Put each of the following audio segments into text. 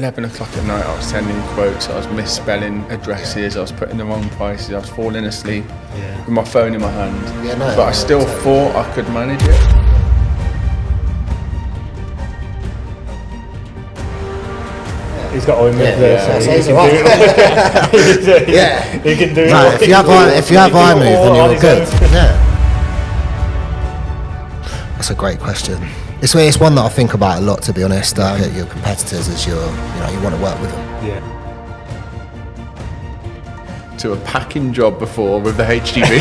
11 o'clock at night, I was sending quotes, I was misspelling addresses, I was putting the wrong prices, I was falling asleep with my phone in my hand. But I still thought I could manage it. He's got oil milk there, so he can do it. No, if you have iMove, then you're good. Yeah. That's a great question. It's one that I think about a lot, to be honest. At your competitors as you want to work with them. Yeah. To a packing job before with the HGV.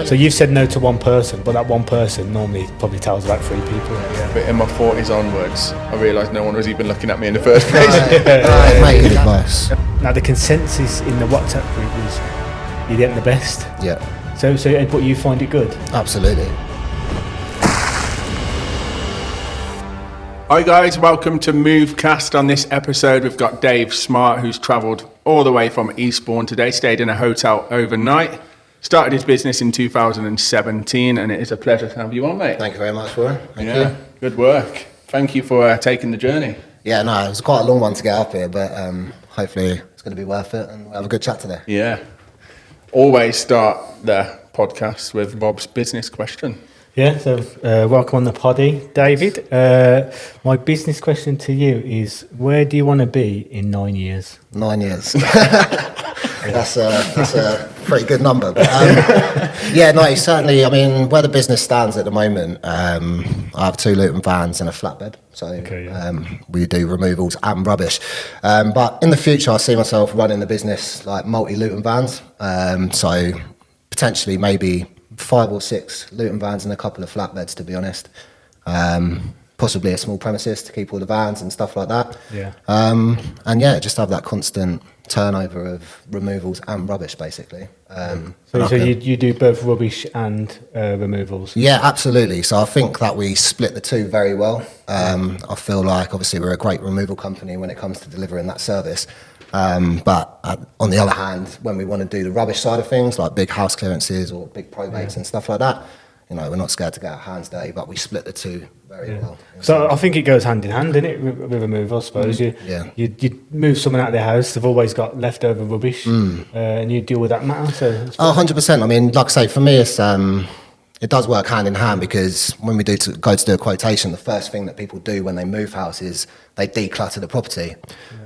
So you've said no to one person, but that one person normally probably tells about 3 people. But in my 40s onwards, I realised no one was even looking at me in the first place. Mate, good advice. Now the consensus in the WhatsApp group was you're getting the best. Yeah. So but you find it good? Absolutely. Hi guys, welcome to MVE Cast. On this episode we've got Dave Smart, who's travelled all the way from Eastbourne today, stayed in a hotel overnight, started his business in 2017, and it is a pleasure to have you on, mate. Thank you very much, Warren. Thank you. Good work. Thank you for taking the journey. Yeah, no, it was quite a long one to get up here, but hopefully it's going to be worth it, and we'll have a good chat today. Yeah. Always start the podcast with Rob's business question. Yeah, so welcome on the poddy, David. My business question to you is, where do you want to be in 9 years? 9 years. That's a pretty good number. But, certainly, I mean, where the business stands at the moment, I have 2 Luton vans and a flatbed. So we do removals and rubbish. But in the future, I see myself running the business like multi-Luton vans. So potentially maybe 5 or 6 Luton vans and a couple of flatbeds, to be honest. Possibly a small premises to keep all the vans and stuff like that. Yeah. Just have that constant turnover of removals and rubbish, basically. So you do both rubbish and removals? Yeah, absolutely. So I think that we split the 2 very well. I feel like obviously we're a great removal company when it comes to delivering that service. But on the other hand, when we want to do the rubbish side of things, like big house clearances or big probates and stuff like that, we're not scared to get our hands dirty, but we split the 2 very well. So I think it goes hand in hand, doesn't it, with removal, I suppose. You move someone out of their house, they've always got leftover rubbish, and you deal with that matter. So 100%. I mean, like I say, for me, it's it does work hand in hand, because when we go to do a quotation, the first thing that people do when they move house is they declutter the property.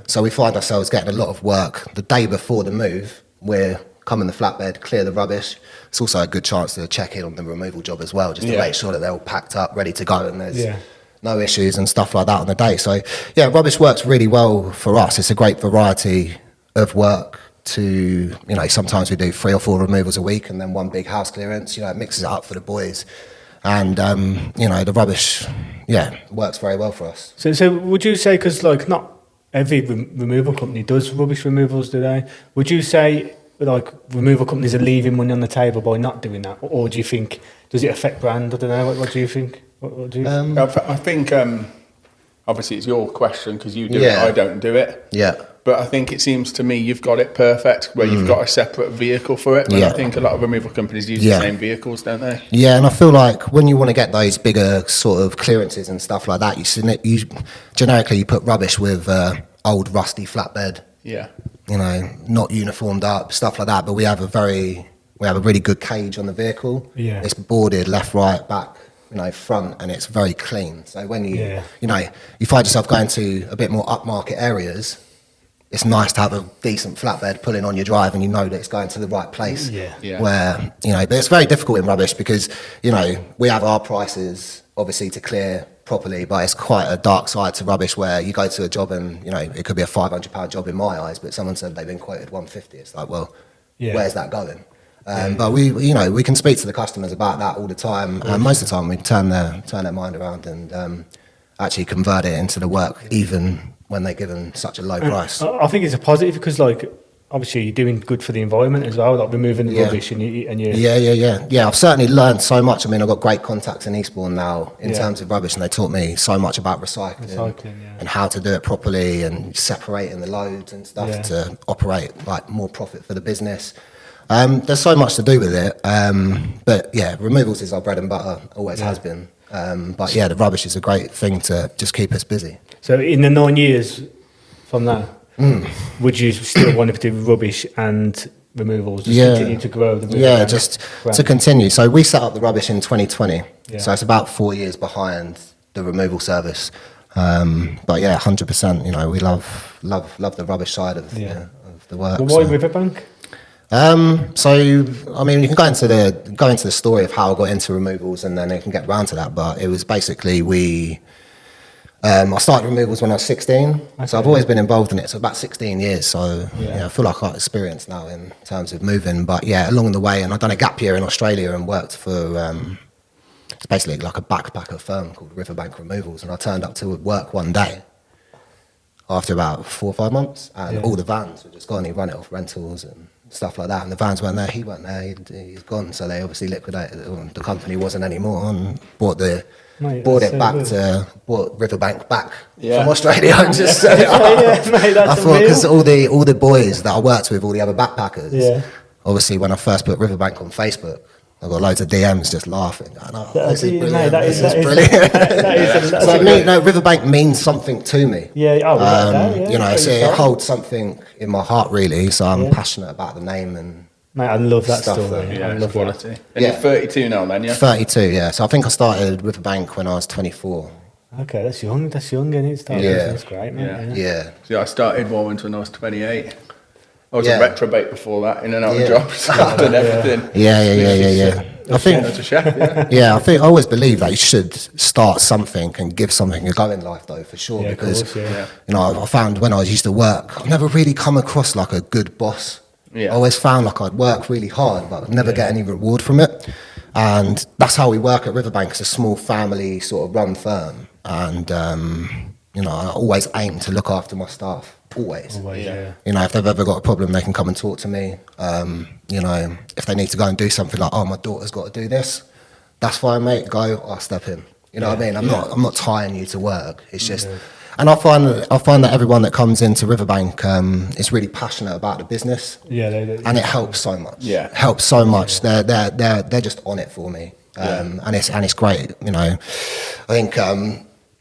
So we find ourselves getting a lot of work the day before the move. We're come in the flatbed, clear the rubbish. It's also a good chance to check in on the removal job as well, just to make sure that they're all packed up, ready to go, and there's no issues and stuff like that on the day. So yeah, rubbish works really well for us. It's a great variety of work to, sometimes we do 3 or 4 removals a week and then 1 big house clearance. It mixes it up for the boys. And, the rubbish, works very well for us. So would you say, because not every removal company does rubbish removals, do they? Would you say removal companies are leaving money on the table by not doing that? Or do you think, does it affect brand? I don't know. What do you think? What do you think? I think, obviously it's your question because you do it, I don't do it. Yeah. But I think it seems to me you've got it perfect where you've got a separate vehicle for it. I think a lot of removal companies use the same vehicles, don't they? Yeah, and I feel like when you want to get those bigger sort of clearances and stuff like that, you generically put rubbish with old rusty flatbed. Yeah. Not uniformed up, stuff like that. But we have a really good cage on the vehicle. Yeah. It's boarded left, right, back, front, and it's very clean. So when you find yourself going to a bit more upmarket areas, it's nice to have a decent flatbed pulling on your drive and that it's going to the right place. Where, but it's very difficult in rubbish because, we have our prices obviously to clear properly, but it's quite a dark side to rubbish where you go to a job and, it could be a £500 job in my eyes, but someone said they've been quoted 150. It's like, well, where's that going? But we can speak to the customers about that all the time, and most of the time we turn their mind around and actually convert it into the work, even when they're given such a low price. I think it's a positive because, obviously you're doing good for the environment as well, removing the rubbish and you. Yeah. I've certainly learned so much. I mean, I've got great contacts in Eastbourne now in terms of rubbish, and they taught me so much about recycling and how to do it properly and separating the loads and stuff to operate more profit for the business. There's so much to do with it, but removals is our bread and butter, always has been. But yeah, the rubbish is a great thing to just keep us busy. So in the 9 years from now, would you still want to do rubbish and removals? Just continue to grow the Riverbank just brand? to continue. So we set up the rubbish in 2020. Yeah. So it's about 4 years behind the removal service. But yeah, 100%. You know, we love the rubbish side of the work. Well, why Riverbank? So I mean, you can go into the story of how I got into removals, and then you can get round to that. But it was basically I started removals when I was 16, so I've always been involved in it. So about 16 years. So yeah, I feel like I've got experience now in terms of moving. But yeah, along the way, and I've done a gap year in Australia and worked for it's basically like a backpacker firm called Riverbank Removals, and I turned up to work one day after about 4 or 5 months, and all the vans were just gone. He run it off rentals and stuff like that, and the vans weren't there. He weren't there. He's gone. So they obviously liquidated. The company wasn't anymore, and bought Riverbank back from Australia and just set it up. I thought, because all the boys that I worked with, all the other backpackers, obviously when I first put Riverbank on Facebook, I got loads of DMs just laughing. Going, oh, this is brilliant. This is brilliant. So no, Riverbank means something to me. Yeah, you know, so it holds something in my heart really. So I'm passionate about the name and. Mate, I love that Stuff story. Yeah, I love quality. that. And you're 32 now, then, yeah? 32, yeah. So I think I started Riverbank when I was 24. Okay, that's young. That's young, isn't it? That's great, man. Yeah. So I started Warrant when I was 28. I was a retrobate before that, in and out of jobs. I've done everything. Yeah. I think as a chef, I always believe that you should start something and give something a go in life, though, for sure. Yeah, because of course, you know, I found when I used to work, I've never really come across like a good boss. Yeah. I always found like I'd work really hard, but I'd never get any reward from it. And that's how we work at Riverbank. It's a small family sort of run firm, and you know, I always aim to look after my staff. Always. You know, if they've ever got a problem, they can come and talk to me. You know, if they need to go and do something like, oh, my daughter's got to do this, that's fine, mate. Go, I'll step in. You know what I mean? I'm not tying you to work. It's just, and I find that everyone that comes into Riverbank is really passionate about the business. And it helps so much. Yeah, it helps so much. They're just on it for me. And it's great. You know, I think.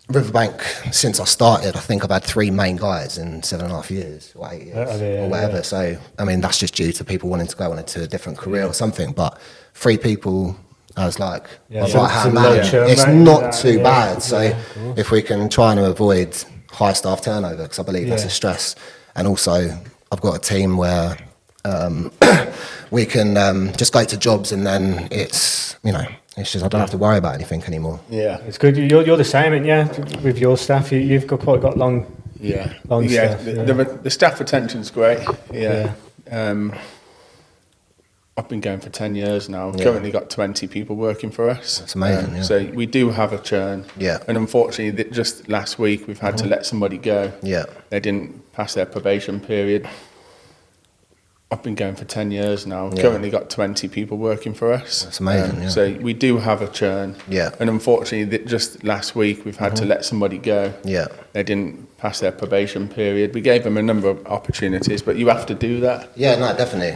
Riverbank, since I started, I think I've had 3 main guys in 7.5 years or 8 years or whatever. So, I mean, that's just due to people wanting to go on into a different career or something. But 3 people, I was like, right-hand man, it's not too bad. So, if we can try and avoid high staff turnover, because I believe that's a stress. And also, I've got a team where we can just go to jobs and then it's, you know, it's just I don't have to worry about anything anymore. Yeah, it's good. You're the same, aren't you? With your staff, you've got long. Long staff. The staff retention's great. I've been going for 10 years now. We've currently got 20 people working for us. That's amazing. So we do have a churn. Yeah. And unfortunately, just last week we've had to let somebody go. Yeah. They didn't pass their probation period. I've been going for 10 years now. We've currently got 20 people working for us. That's amazing. So we do have a churn. Yeah. And unfortunately, just last week we've had to let somebody go. Yeah. They didn't pass their probation period. We gave them a number of opportunities, but you have to do that. Yeah, no, definitely.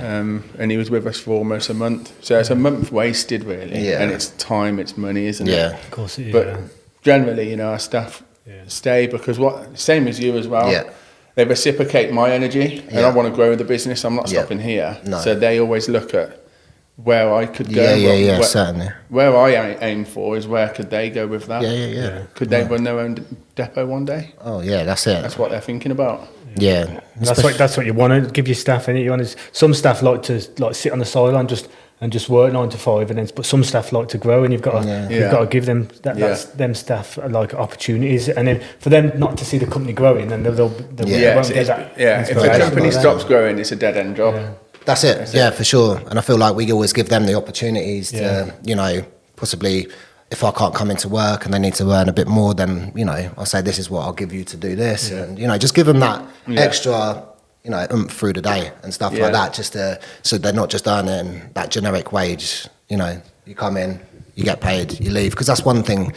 And he was with us for almost a month. So it's a month wasted, really. Yeah. And it's time, it's money, isn't it? Yeah. Of course it is. But generally, you know, our staff stay because same as you as well. Yeah. They reciprocate my energy, and I want to grow the business. I'm not stopping here. No. So they always look at where I could go. Certainly. Where I aim for is where could they go with that? Yeah. Could they run their own depot one day? Oh, yeah, that's it. That's what they're thinking about. Yeah. That's what you want to give your staff, innit? You want to, some staff like to sit on the sideline and just work 9 to 5, and then but some staff like to grow, and you've got to give them that's them staff like opportunities, and then for them not to see the company growing, then they won't get that. If the company stops growing, it's a dead end job. Yeah. That's it. For sure. And I feel like we always give them the opportunities to, you know, possibly if I can't come into work and they need to earn a bit more, then, you know, I'll say this is what I'll give you to do this, and you know, just give them that extra. You know, through the day and stuff like that, just so they're not just earning that generic wage. You know, you come in, you get paid, you leave. Because that's one thing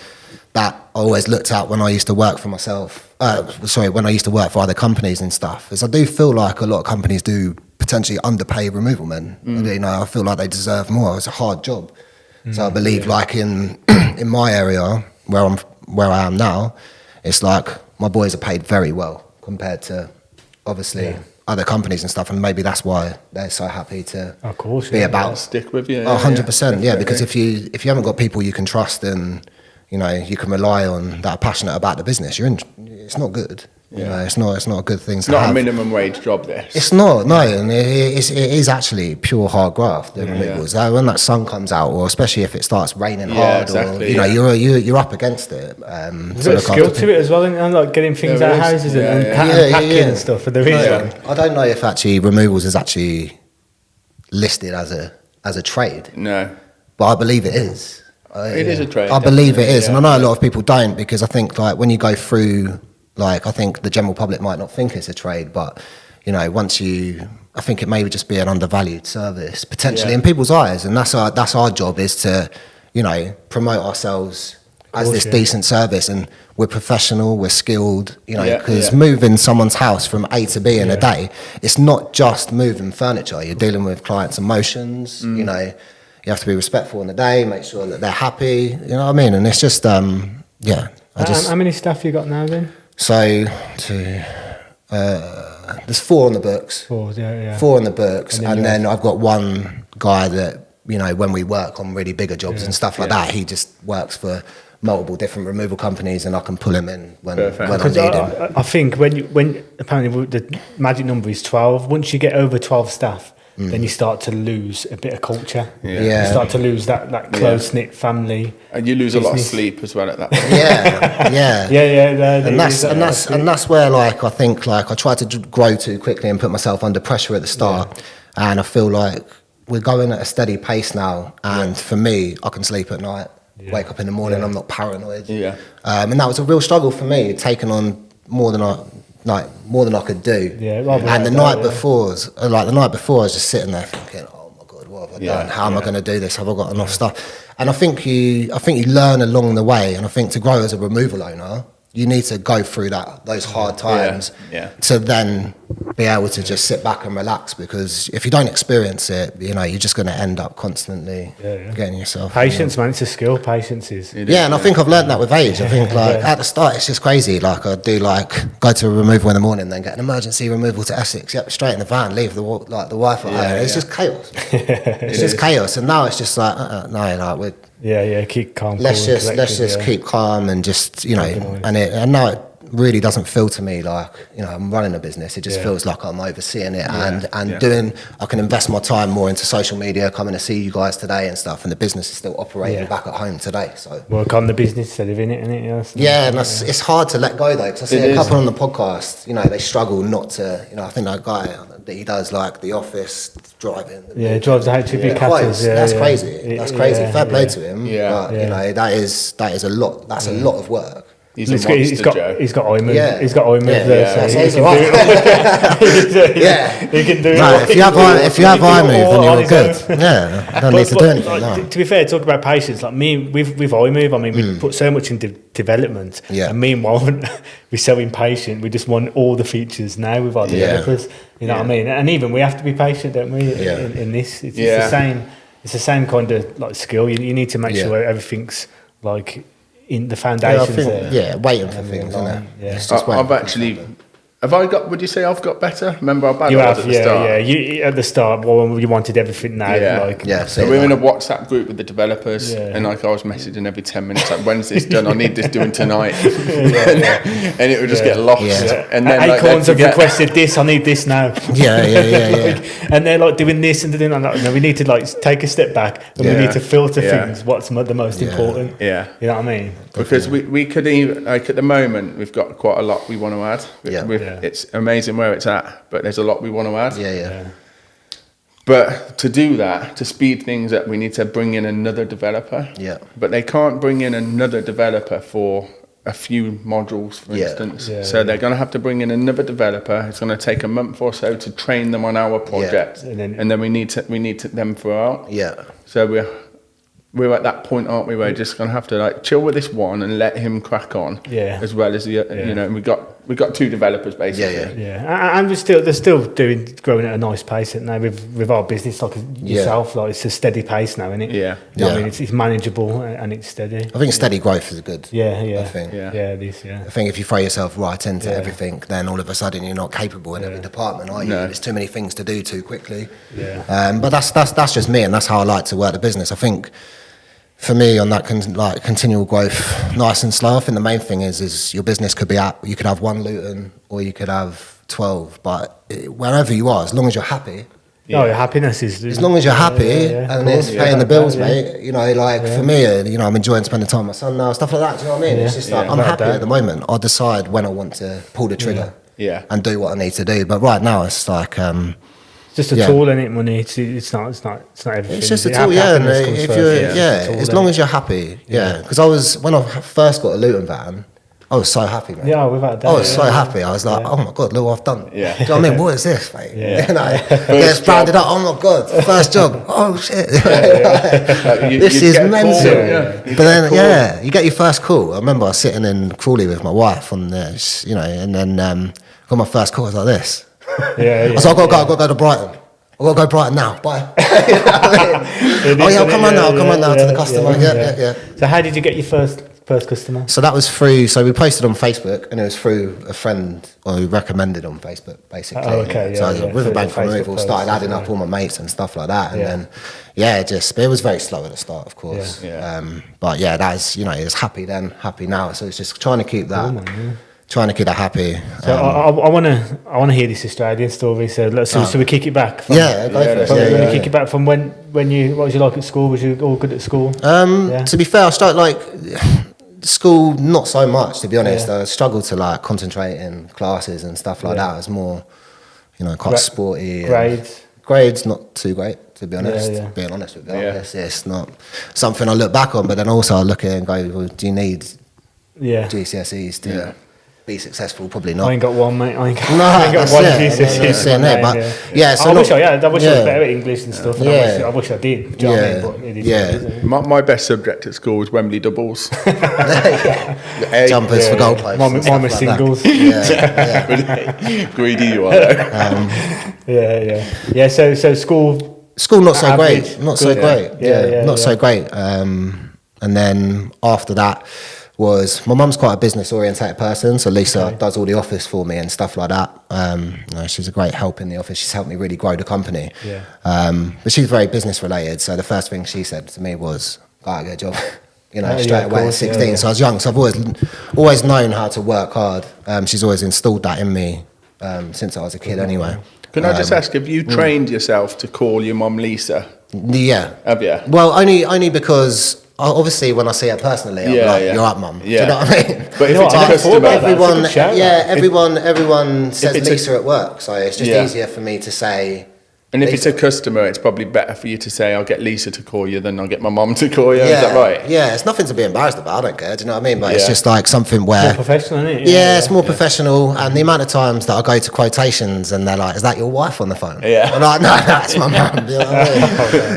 that I always looked at when I used to work for myself. When I used to work for other companies and stuff, is I do feel like a lot of companies do potentially underpay removal men. You know, I feel like they deserve more. It's a hard job. So I believe like in my area where I am now, it's like my boys are paid very well compared to obviously other companies and stuff, and maybe that's why they're so happy to be about stick with you. 100%, because if you haven't got people you can trust and you can rely on that are passionate about the business, it's not good. It's not a good thing to have. Not a minimum wage job, this. It's not, no, and it is actually pure hard graft, the removals. When that sun comes out, or especially if it starts raining hard, exactly, or you're up against it. There's a bit of skill to it as well, and like getting things out of houses and packing and stuff for the reason. I don't know if actually removals is actually listed as a trade. No, but I believe it is. It is a trade. I believe it is, and I know a lot of people don't, because I think like when you go through. Like, I think the general public might not think it's a trade, but, I think it may just be an undervalued service, potentially, in people's eyes. And that's our job, is to, promote ourselves as this decent service. And we're professional, we're skilled, because moving someone's house from A to B in a day, it's not just moving furniture. You're dealing with clients' emotions, you have to be respectful in the day, make sure that they're happy, you know what I mean? And it's just, how many staff you got now then? So, there's 4 on the books. 4 on the books, and then I've got one guy that when we work on really bigger jobs and stuff like that, he just works for multiple different removal companies, and I can pull him in when I need him. I think when apparently the magic number is 12. Once you get over 12 staff, then you start to lose a bit of culture. You start to lose that close-knit family. And you lose a lot of sleep as well at that point. And that's where like I think like I tried to grow too quickly and put myself under pressure at the start, and I feel like we're going at a steady pace now, and for me, I can sleep at night, wake up in the morning, I'm not paranoid. And that was a real struggle for me, taking on more than I could do. And the night before, I was just sitting there thinking, oh my God, what have I done? How am I going to do this? Have I got enough stuff? And I think you learn along the way. And I think to grow as a removal owner, you need to go through those hard times to then be able to just sit back and relax, because if you don't experience it, you're just going to end up constantly getting yourself. Patience, man, it's a skill. Patience is. And I think I've learned that with age. I think at the start it's just crazy. Like I do go to a removal in the morning, then get an emergency removal to Essex. Straight in the van, leave the wife at home. It's just chaos. It's just chaos. And now it's just like keep calm. Let's just keep calm and just and now it really doesn't feel to me like I'm running a business. It just feels like I'm overseeing it and doing. I can invest my time more into social media, coming to see you guys today and stuff, and the business is still operating back at home today. So work on the business instead of in it, innit? And it's hard to let go though, because I see a couple on the podcast. They struggle not to. I think that guy that he does like The Office driving. Drives the HTV cutters. That's crazy. That's crazy. Fair play to him. But that is a lot. That's a lot of work. He's got eye move. He's got eye move there. So he can do it. No, if you have eye move, then you're good. I don't need to do anything. No. To be fair, talk about patience. Like me, with eye move, I mean, we put so much into development. And meanwhile, we're so impatient. We just want all the features now with our developers. You know what I mean? And even we have to be patient, don't we? In this, it's the same. It's the same kind of like skill. You need to make sure everything's like in the foundations. Waiting for things, isn't it? It's just would you say I've got better? Remember how bad you I was have, at the start? You at the start, well, you wanted everything now. So we're in a WhatsApp group with the developers, and I was messaging every 10 minutes, like, when's this done? I need this doing tonight. And it would just get lost. And then Acorns have requested this, I need this now. And they're like doing this and doing that. No, we need to like take a step back and we need to filter things, what's the most important. You know what I mean? Because we could even, like at the moment, we've got quite a lot we want to add. It's amazing where it's at, but there's a lot we want to add. But to do that, to speed things up, we need to bring in another developer. But they can't bring in another developer for a few modules, for instance. So they're going to have to bring in another developer. It's going to take a month or so to train them on our project, and then we need them throughout. So we're at that point, aren't we? Where we're just going to have to like chill with this one and let him crack on. As well as the we got We've got 2 developers basically. Yeah, and they're still growing at a nice pace, aren't they? With our business, like yourself, like it's a steady pace now, isn't it? Yeah. You know what I mean, it's manageable and it's steady. I think steady growth is good. Yeah. I think. Yeah, it is. Yeah. I think if you throw yourself right into everything, then all of a sudden you're not capable in every department, are you? No. There's too many things to do too quickly. Yeah. But that's just me, and that's how I like to work the business. I think for me, on that continual growth, nice and slow. I think the main thing is your business could be at, you could have 1 Luton or you could have 12, but wherever you are, as long as you're happy. Oh, your happiness is. As long as you're happy and it's paying the bills, mate. You know, for me, I'm enjoying spending time with my son now, stuff like that. Do you know what I mean? It's just like I'm happy at the moment. I'll decide when I want to pull the trigger and do what I need to do. But right now, it's like. Just a tool, isn't it? Money. It's not everything. It's just a tool, and if you're, as long as you're happy, Because when I first got a Luton van, I was so happy, man. Yeah, without doubt. I was so happy. I was like, oh my god, look what I've done. Yeah. Do you know what I mean? What is this, mate? Yeah. You know, gets branded up. Oh my god, first job. Oh shit. This is mental. But then, you get your first call. I remember I was sitting in Crawley with my wife on this, and then got my first call. I was like this. I was like, I've got to go to Brighton. I've got to go to Brighton now. Bye. I'll come on now to the customer. Yeah. So how did you get your first customer? So that was through. So we posted on Facebook, and it was through a friend who recommended on Facebook, basically. Oh, okay. So Riverbank from Removal started adding up all my mates and stuff like that, and then it was very slow at the start, of course. But that's it's happy then, happy now. So it's just trying to keep that. Trying to keep that happy. So I want to hear this Australian story. So we kick it back. Go for it. Kick it back from when you. What was you like at school? Was you all good at school? To be fair, I started school not so much. To be honest, I struggled to concentrate in classes and stuff like that. It was more, quite sporty. Grades not too great. To be honest, being honest with you, it's not something I look back on. But then also I look at it and go, well, do you need GCSEs to be successful? Probably not. I ain't got one, mate. I ain't got that's one GCSE. GCSE. So I wish I had. I wish I was better at English and stuff. And I wish I did. Do you know what I mean? But My best subject at school was Wembley doubles. Jumpers for goalposts. Mine was singles. Greedy you are. So school. School not so great. Not so great. Not so great. And then after that was my mum's quite a business orientated person, so Lisa does all the office for me and stuff like that. She's a great help in the office. She's helped me really grow the company. But she's very business related, so the first thing she said to me was, go out and get a job. Straight away at 16. So I was young, so I've always known how to work hard. She's always installed that in me since I was a kid anyway. Can I just ask, have you trained yourself to call your mum Lisa? Yeah. Have you? Well, only because obviously when I see her personally, I'm like, you're up, mum. Do you know what I mean? But if it's a customer, everyone says Lisa at work, so it's just easier for me to say. And if it's a customer, it's probably better for you to say, I'll get Lisa to call you than I'll get my mum to call you. Is that right? Yeah, it's nothing to be embarrassed about. I don't care. Do you know what I mean? But it's just like something where... More professional, isn't it? It's more professional. And the amount of times that I go to quotations and they're like, is that your wife on the phone? Yeah. I'm like, no, it's my mum. You know what I mean?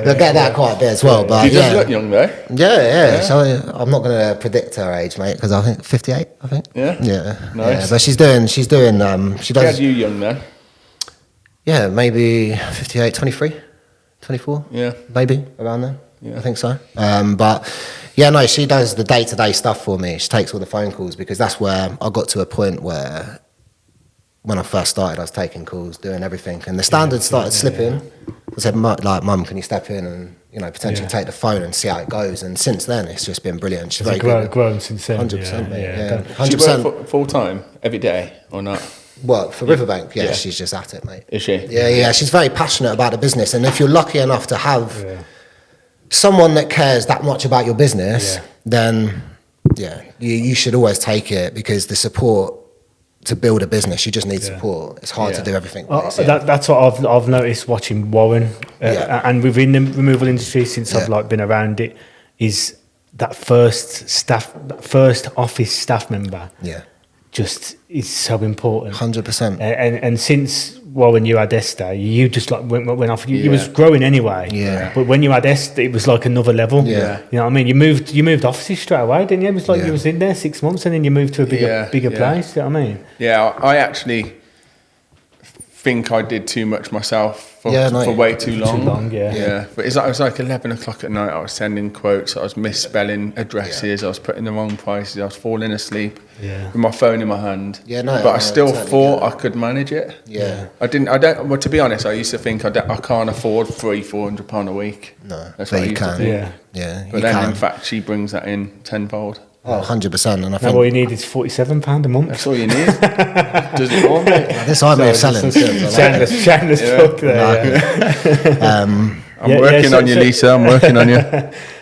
I get that quite a bit as well. But She does look young though. Yeah. So I'm not going to predict her age, mate, because I think 58, I think. Yeah? Yeah. Nice. Yeah, but she does... She had you young though. Yeah, maybe 58, 23, 24. Yeah. Maybe around there. Yeah. I think so. But she does the day-to-day stuff for me. She takes all the phone calls because that's where I got to a point where when I first started, I was taking calls, doing everything. And the standards started slipping. I said, Mum, can you step in and, potentially take the phone and see how it goes? And since then, it's just been brilliant. She's very good. Grown since then. 100%, mate. Yeah. 100%. She work full-time every day or not? Well, for Riverbank, she's just at it, mate. Is she? Yeah. She's very passionate about the business. And if you're lucky enough to have someone that cares that much about your business, then, you should always take it because the support to build a business, you just need support. It's hard to do everything. That's what I've noticed watching Warren. And within the removal industry, since I've been around it, is that first office staff member. Yeah. Just is so important. 100%. And since well, when you had Esther, you just like went off. You Yeah. was growing anyway. Yeah. But when you had Esther, it was like another level. Yeah. You know what I mean? You moved offices straight away, didn't you? It was like Yeah. you was in there 6 months and then you moved to a bigger Yeah. place. You know what I mean? Yeah, I actually think I did too much myself for way too long. Too long, yeah. Yeah, but it was like 11 o'clock at night. I was sending quotes. I was misspelling addresses. I was putting the wrong prices. I was falling asleep with my phone in my hand. Yeah, no, but I still totally thought get I could manage it. Yeah. I don't. Well, to be honest, I used to think I can't afford £300-400 a week. No, That's but what I you used to can. think. Yeah. Yeah, But you then, can. in fact, she brings that in tenfold. Oh, 100%. And I Now think all you need is £47 a month. That's all you need. Does it all, mate? this I move selling. Shameless plug there. Yeah. I'm working on you, Lisa. I'm working on you.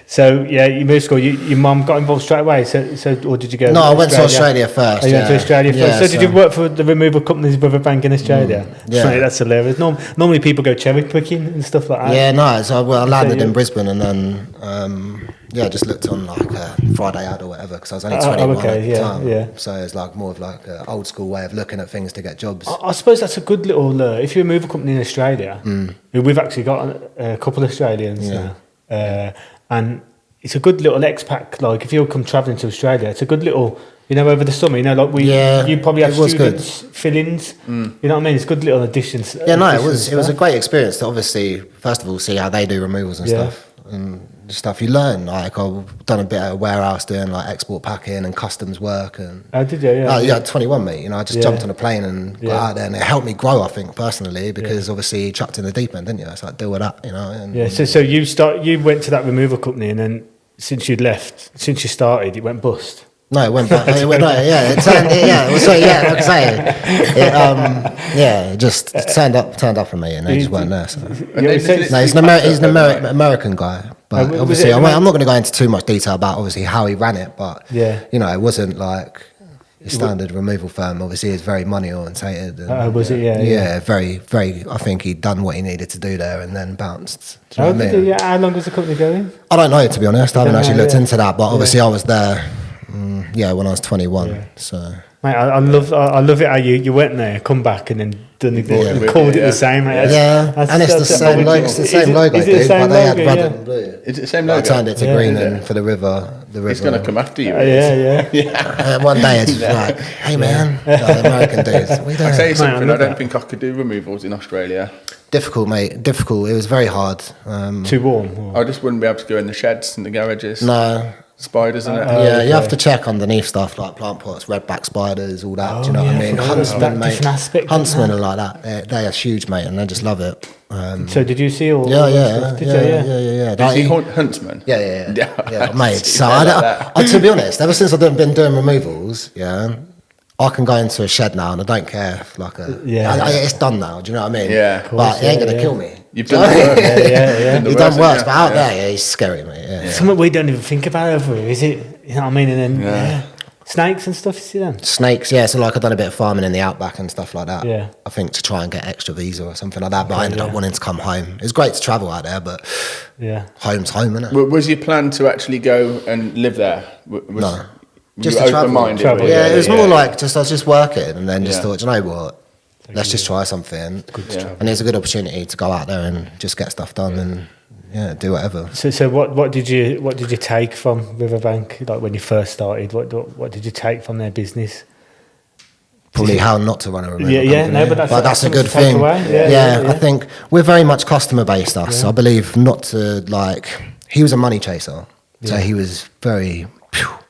So yeah, you moved to school. Your mum got involved straight away. So or did you go? No, I went to Australia first. Oh, you went to yeah. Australia first. Yeah, so did you work for the removal companies with a bank in Australia? yeah. Funny, that's hilarious. Normally people go cherry picking and stuff like that. Yeah, no. So I landed you- in Brisbane and then just looked on like a Friday ad or whatever because I was only 21 at the time. yeah. So it's like more of like an old school way of looking at things to get jobs. I suppose that's a good little. If you're a removal company in Australia, we've actually got a couple of Australians now, and it's a good little expat. Like if you come travelling to Australia, it's a good little. You know, over the summer, like you probably have it was students fill-ins. You know what I mean? It's good little additions. Yeah, no, it was a great experience to obviously first of all see how they do removals and stuff and the stuff you learn. Like I've done a bit of warehouse doing like export packing and customs work and. Oh, did you? Yeah. Yeah, 21, mate. You know, I just jumped on a plane and got out there, and it helped me grow. I think personally, because obviously you chucked in the deep end, didn't you? It's like deal with that, you know. And, Yeah. So you went to that removal company, and then since you started, it went bust. No, it went back. It went, no, yeah, it turned. Yeah, well, so yeah, like I say, it just turned up for me, and they just weren't there. So. And they just No, he's an American guy, but was obviously, it I'm not going to go into too much detail about obviously how he ran it, but you know, it wasn't like a standard removal firm. Obviously, it's very money orientated. Was it? Yeah. Yeah, very, very. I think he'd done what he needed to do there, and then bounced. Do you know what I mean? How long was the company going? I don't know, to be honest. I haven't actually looked into that, but obviously, I was there. When I was 21. Yeah. So. Mate, I love it how you went there, come back, and then done it, called it the same. Mate. And it's the same logo. It's the same logo, is it the dude. same But they logo? had red and blue. Is it the same I logo? turned it to green and for the river. It's going to come after you. One day it's like, hey man, the American dudes. What are you doing? I say Mate, something. I I don't love think I could do removals in Australia. Difficult, mate. Difficult. It was very hard. Too warm. I just wouldn't be able to go in the sheds and the garages. No. Spiders in it. Yeah, you have to check underneath stuff like plant pots, redback spiders, all that. Do you know what I mean? Huntsmen, mate. Huntsmen are like that. They are huge, mate, and they just love it. So did you see all? Yeah. Did you? Yeah. Did you see Huntsman? Yeah, mate. So to be honest, ever since I've been doing removals, I can go into a shed now and I don't care if it's done now. Do you know what I mean? Yeah. But it ain't gonna kill me. You've done the work. Yeah. You've done worse, but out there, he's scary, mate. Yeah. Something we don't even think about over here, is it? You know what I mean? And then snakes and stuff. You see them? Snakes, yeah. So like I've done a bit of farming in the outback and stuff like that. Yeah. I think to try and get extra visa or something like that. But I ended up wanting to come home. It was great to travel out there, but home's home, isn't it? Was your plan to actually go and live there? No. Just to travel. open-minded? Yeah, it was more like I was just working and then just thought, you know what? Let's just try something. And it's a good opportunity to go out there and just get stuff done and do whatever. So what did you take from Riverbank, like when you first started? What did you take from their business? Probably how not to run a removal company. No, but that's a good thing. I think we're very much customer based. Us, I believe, not to like. He was a money chaser, so he was very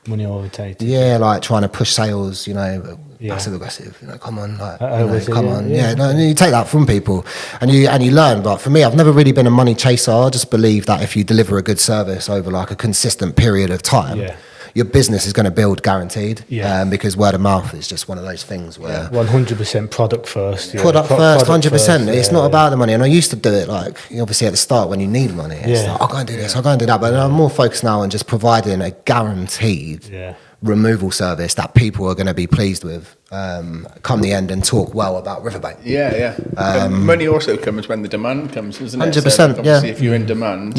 money orientated. Yeah, like trying to push sales. You know, passive aggressive. You know, come on, like, come on. Yeah, no, you take that from people, and you learn. But for me, I've never really been a money chaser. I just believe that if you deliver a good service over like a consistent period of time. Yeah. Your business is going to build guaranteed, because word of mouth is just one of those things where 100% product first. Product first, 100%. It's not about the money, and I used to do it like obviously at the start when you need money. It's like, I'll go and do this, I'll go and do that, but I'm more focused now on just providing a guaranteed removal service that people are going to be pleased with come the end and talk well about Riverbank. Money also comes when the demand comes, doesn't it? 100%. So obviously, if you're in demand.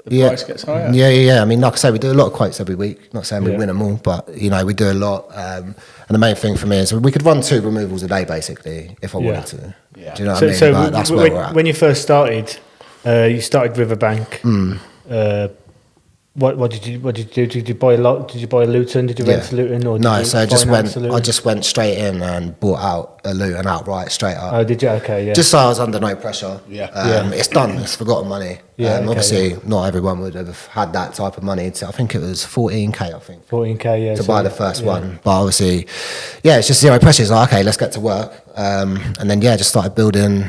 The price gets higher. Yeah. I mean, like I say, we do a lot of quotes every week. Not saying we win them all, but you know, we do a lot. And the main thing for me is we could run 2 removals a day, basically, if I wanted to. Do you know what I mean? Like, that's where we're at. when you first started, you started Riverbank. What did you do? Did you buy a lot? Did you buy a Luton? Did you rent a Luton? Or No, did so you I just went straight in and bought out a Luton outright, straight up. Oh, did you? Okay, yeah. Just so I was under no pressure. Yeah. It's done. It's forgotten money. Yeah, okay, obviously, not everyone would have had that type of money. I think it was 14k. I think 14k, yeah. to buy the first one. But obviously, it's just zero pressure. It's like, okay, let's get to work. And then just started building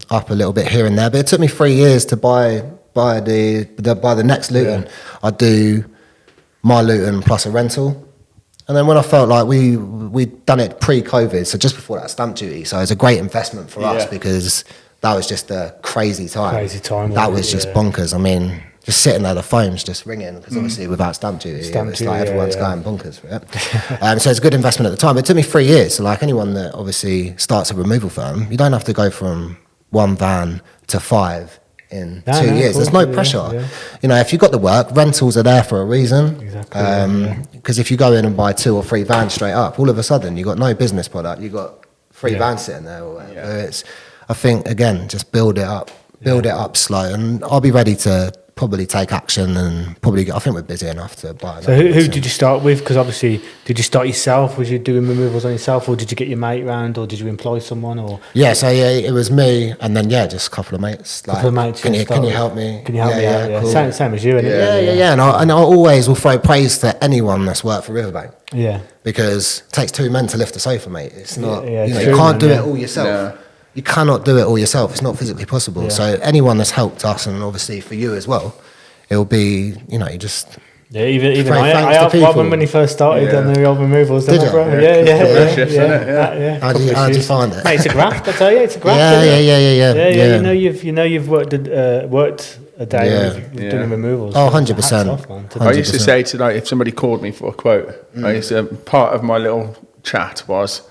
up a little bit here and there. But it took me 3 years to buy the next Luton. Yeah. I'd do my Luton plus a rental. And then when I felt like we'd done it pre-COVID, so just before that stamp duty, so it was a great investment for us because that was just a crazy time. That was just bonkers. I mean, just sitting there, the phone's just ringing because obviously without stamp duty, it's like everyone's going bonkers for it. So it's a good investment at the time. But it took me 3 years. So like anyone that obviously starts a removal firm, you don't have to go from one van to 5 in 2 years. There's no pressure. You know, if you've got the work, rentals are there for a reason. Exactly. Because if you go in and buy 2 or 3 vans straight up, all of a sudden you've got no business product. You've got 3 vans sitting there or whatever. I think, again, just build it up slow. And I'll be ready to probably take action and I think we're busy enough to buy. So who did you start with? Because obviously, did you start yourself? Was you doing removals on yourself, or did you get your mate round, or did you employ someone? Or it was me, and then just a couple of mates. Like, can you help me? Can you help me out? Yeah. Cool. Same as you, isn't it? Yeah. And I always will throw praise to anyone that's worked for Riverbank. Yeah. Because it takes 2 men to lift a sofa, mate. It's not. Yeah, you can't do it all yourself. No. You cannot do it all yourself. It's not physically possible. Yeah. So anyone that's helped us, and obviously for you as well, it'll be, you just... Yeah, even I helped Robin when he first started on the old removals. Did you? Bro? Yeah. How did you find it? Mate, it's a graft, I tell you. It's a graft. Yeah. You've worked a day with doing removals. Oh, 100%. I used to say to if somebody called me for a quote, part of my little chat was,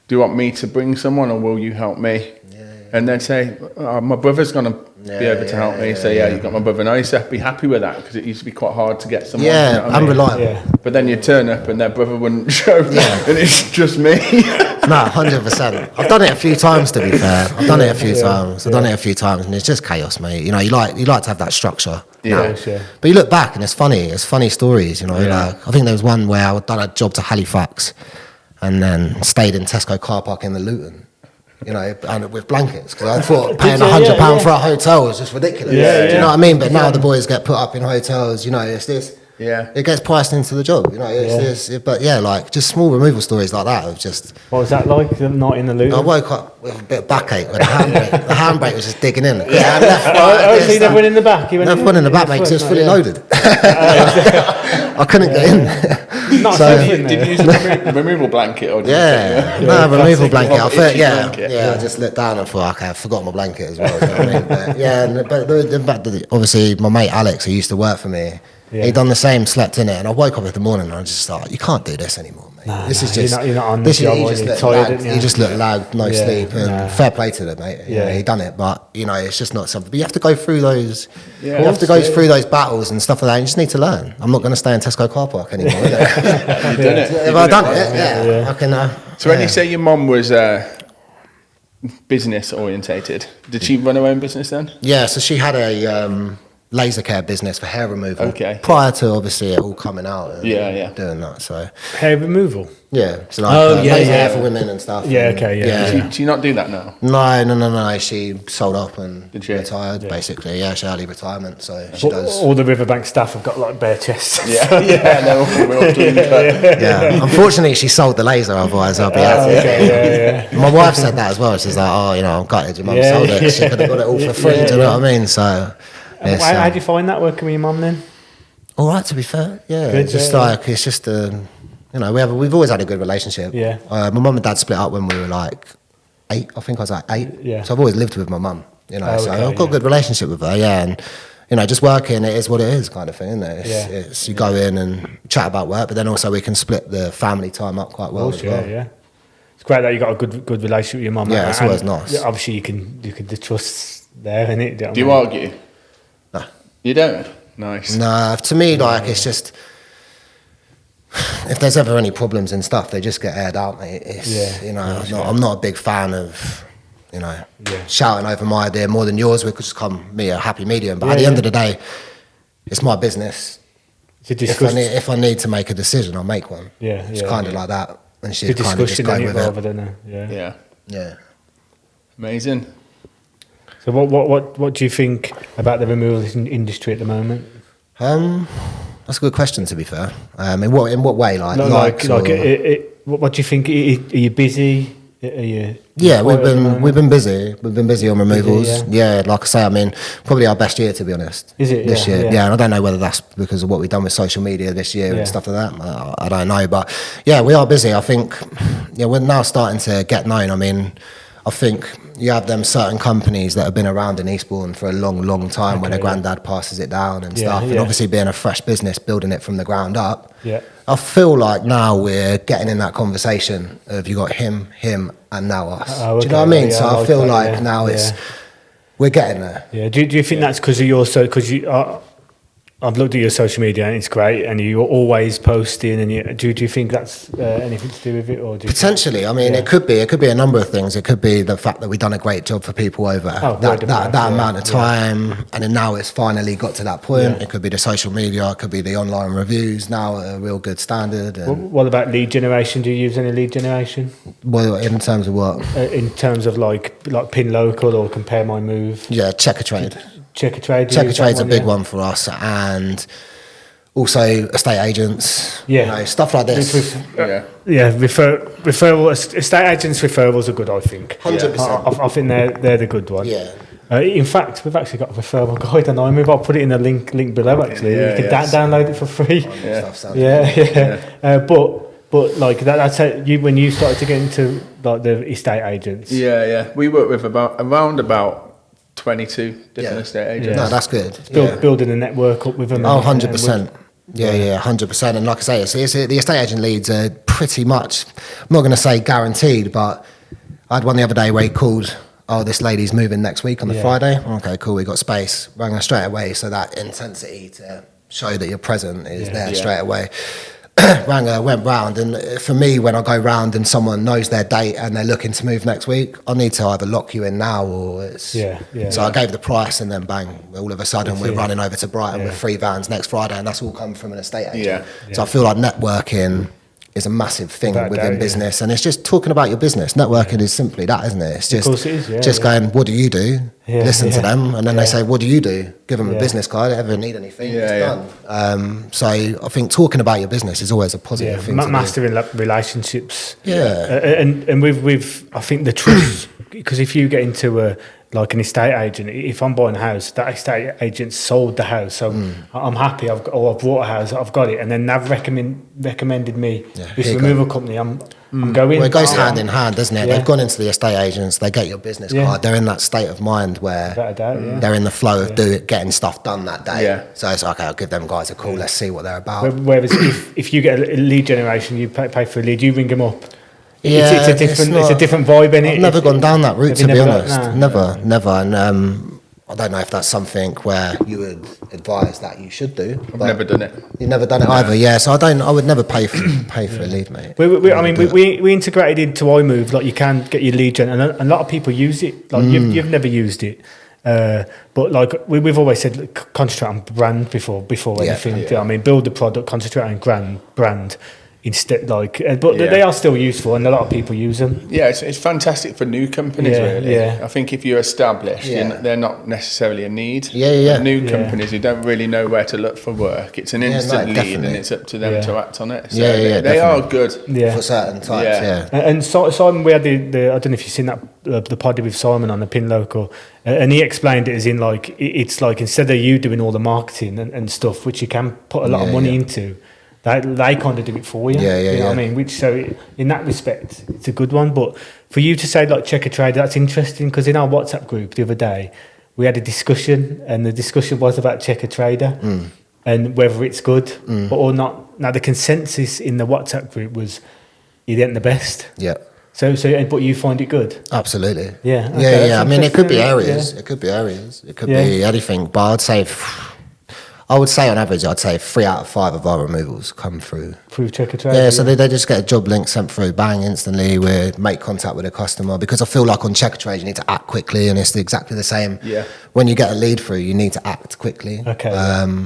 do you want me to bring someone or will you help me? And then say, my brother's going to be able to help me. So, you've got my brother. And I used to be happy with that because it used to be quite hard to get someone. Yeah, you know what I mean? unreliable. But then you turn up and their brother wouldn't show and it's just me. No, 100%. I've done it a few times, to be fair. I've done it a few times and it's just chaos, mate. You know, you like to have that structure. But you look back and it's funny stories, you know. Like, I think there was one where I done a job to Halifax and then stayed in Tesco car park in the Luton. You know, and with blankets, because I thought paying £100 for a hotel was just ridiculous. Do you know what I mean? But now the boys get put up in hotels. You know, it's this. Yeah. It gets priced into the job. You know, it's this. But like just small removal stories like that of just. What was that like? Not in the Luton. I woke up with a bit of backache with the handbrake. The handbrake was just digging in. So you never went in the back. Never went in the back, mate, because it was fully loaded. I couldn't get in. Did you use a removal blanket? Or removal blanket. I thought, I just looked down and thought, okay, I forgot my blanket as well. You know what I mean? But obviously my mate Alex, who used to work for me, he done the same, slept in it, and I woke up in the morning and I just thought, you can't do this anymore, mate. This is just you're not on the job. He just looked lagged, no sleep, and fair play to him, mate. He done it, but it's just not something. But you have to go through those. You have to go through those battles and stuff like that. You just need to learn. I'm not going to stay in Tesco car park anymore. You've done it. Have I done it? I can. So when you say your mum was business orientated, did she run her own business then? Yeah, so she had a laser care business for hair removal. Prior to obviously it all coming out and doing that. So hair removal. Yeah. So like laser hair for women and stuff. Does she not do that now? No. She sold up and retired basically. Yeah, she early retirement. So she does. All the Riverbank staff have got like bare chests. They're all clean cut. Unfortunately, she sold the laser. Otherwise, I'll be out. My wife said that as well. She's like, I'm gutted. Your mum sold it. She could have got it all for free. Do you know what I mean? So. How do you find that working with your mum then? All right, to be fair. Yeah, it's just it's just we've always had a good relationship. Yeah. My mum and dad split up when we were like 8. I think I was like 8. Yeah. So I've always lived with my mum. I've got a good relationship with her. Yeah, and just working, it is what it is, kind of thing, isn't it? It's you go in and chat about work, but then also we can split the family time up quite well as well. Yeah. It's great that you got a good relationship with your mum. Yeah, it's always nice. Obviously, you can trust there, innit? Do you argue? No. You don't? Nice. No, to me, it's just if there's ever any problems and stuff, they just get aired out, mate. I'm not a big fan of you know, Yeah. shouting over my idea more than yours, we could just come me a happy medium. But at the end of the day, it's my business. It's a discussion. If I need to make a decision, I'll make one. Yeah, It's yeah, kind of yeah. like that. And It's she's a kind of just discussion going in it with rather it. than a, Yeah. Yeah. Amazing. So what do you think about the removals industry at the moment? That's a good question, to be fair. In what way? Like, No, likes or- what do you think? Are you busy? Are you? Yeah, quiet at the moment? we've been busy. We've been busy on removals. yeah. Yeah, like I say, I mean, probably our best year, to be honest. Is it? This Yeah, year? yeah. Yeah, and I don't know whether that's because of what we've done with social media this year Yeah. and stuff like that. I don't know, but yeah, we are busy. I think yeah, we're now starting to get known. I mean, I think you have them certain companies that have been around in Eastbourne for a long, long time when Okay, their granddad passes it down and Yeah, stuff. And yeah. obviously being a fresh business, building it from the ground up. Yeah. I feel like now we're getting in that conversation of you got him, and now us. Oh, Do you know what I okay. mean? Yeah, So I I like feel that, like yeah. now Yeah. we're getting there. Yeah. Do you think that's because of because you? I've looked at your social media and it's great, and you're always posting. And do you think that's anything to do with it, or do you Potentially, I mean, Yeah. it could be a number of things. It could be the fact that we've done a great job for people over word that of mouth, amount of time, and then now it's finally got to that point. Yeah. It could be the social media, it could be the online reviews. Now at a real good standard. And What about lead generation? Do you use any lead generation well, in terms of what? in terms of like pin local or compare my move? Yeah, checker trade. Checker trade. Checker trade's a big one for us, and also estate agents. Yeah. You know, stuff like this. Yeah. Referral. Estate agents referrals are good. I think. 100%. I think they're the good one. Yeah. In fact, we've actually got a referral guide on iMove. I'll put it in the link below. Actually, Yeah, you can yes. download it for free. Yeah. Stuff sounds Yeah. But like that's how you when you started to get into like the estate agents. Yeah. We work with around about 22 different Yeah. estate agents. No, that's good. Yeah. Building a network up with them. Oh, and- 100%. Yeah, 100%. And like I say, it's the estate agent leads are pretty much, I'm not going to say guaranteed, but I had one the other day where he called, oh, this lady's moving next week on the Yeah. Friday. Okay, cool, we got space. Rang her straight away, so that intensity to show that you're present is there straight away. Rang her, went round, and for me, when I go round and someone knows their date and they're looking to move next week, I need to either lock you in now or it's... Yeah. So I gave the price, and then bang, all of a sudden we're running over to Brighton with 3 vans next Friday, and that's all come from an estate agent. Yeah. So I feel like networking is a massive thing Without a within doubt, yeah. business, and it's just talking about your business. Networking is simply that, isn't it? It's just, course it is, yeah, just yeah. going, what do you do? Yeah, Listen to yeah. them, and then they say, what do you do? Give them a Yeah. business card. Ever need anything? Yeah, it's yeah. done. So I think talking about your business is always a positive thing to do. Mastering relationships. Yeah. And with I think the trust, because if you get into like an estate agent, if I'm buying a house, that estate agent sold the house, so I'm happy. I've bought a house, I've got it, and then they've recommended me this here you removal company. I'm going. Well, it goes Oh, hand in hand, doesn't it? Yeah. They've gone into the estate agents, they get your business Yeah. card, they're in that state of mind where Without a doubt, yeah. they're in the flow of getting stuff done that day. Yeah. So it's okay, I'll give them guys a call, let's see what they're about. Whereas if you get a lead generation, you pay for a lead, you ring them up. Yeah, it's a not- different vibe in it. I've never gone down that route, Have to you be never honest. done- nah. Never. And I don't know if that's something where you would advise that you should do. I've never done it. You've never done it either, yeah. So I would never pay for a lead, mate. We integrated into iMove, like you can get your lead gen, and a lot of people use it. Like you've never used it, but like we've always said, like, concentrate on brand before anything. Do you know what I mean, build the product, concentrate on brand instead. Like, but they are still useful, and a lot of people use them. Yeah, it's fantastic for new companies, Yeah, really. yeah. I think if you're established, Yeah. they're not necessarily a need. Yeah. For new Yeah. companies who don't really know where to look for work, it's an instant lead, definitely. and it's up to them Yeah. to act on it. So Yeah, they are definitely. good. Yeah. For certain types, Yeah. yeah. And Simon, we had the I don't know if you've seen that the pod with Simon on the Pin Local, and he explained it as in like it's like instead of you doing all the marketing and stuff, which you can put a lot of money into, they kind of do it for you. Yeah, you know what I yeah. mean? Which in that respect, it's a good one. But for you to say like check a trade, that's interesting because in our WhatsApp group the other day we had a discussion, and the discussion was about check a trader and whether it's good or not. Now the consensus in the WhatsApp group was it ain't the best. Yeah. So, but you find it good? Absolutely. Yeah, okay, Yeah. I that's mean, it could be interesting, areas. yeah. It could be areas. It could Yeah. be anything. But I'd say, I would say on average, I'd say 3 out of 5 of our removals come through. Through Checkatrade. Yeah, so they just get a job link sent through, bang, instantly. We make contact with the customer, because I feel like on Checkatrade you need to act quickly, and it's exactly the same. Yeah. When you get a lead through, you need to act quickly. Okay.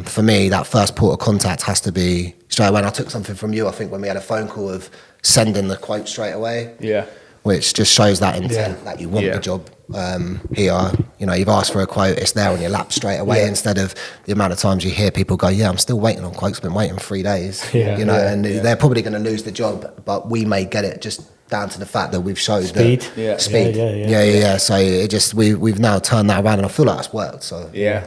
For me, that first port of contact has to be straight away. And I took something from you, I think, when we had a phone call of sending the quote straight away. Yeah. Which just shows that intent that you want the job. Here, you've asked for a quote, it's there on your lap straight away, instead of the amount of times you hear people go, I'm still waiting on quotes, been waiting 3 days. And they're probably going to lose the job, but we may get it just down to the fact that we've showed speed. Speed. Yeah. So it just we've now turned that around, and I feel like that's worked. So Yeah.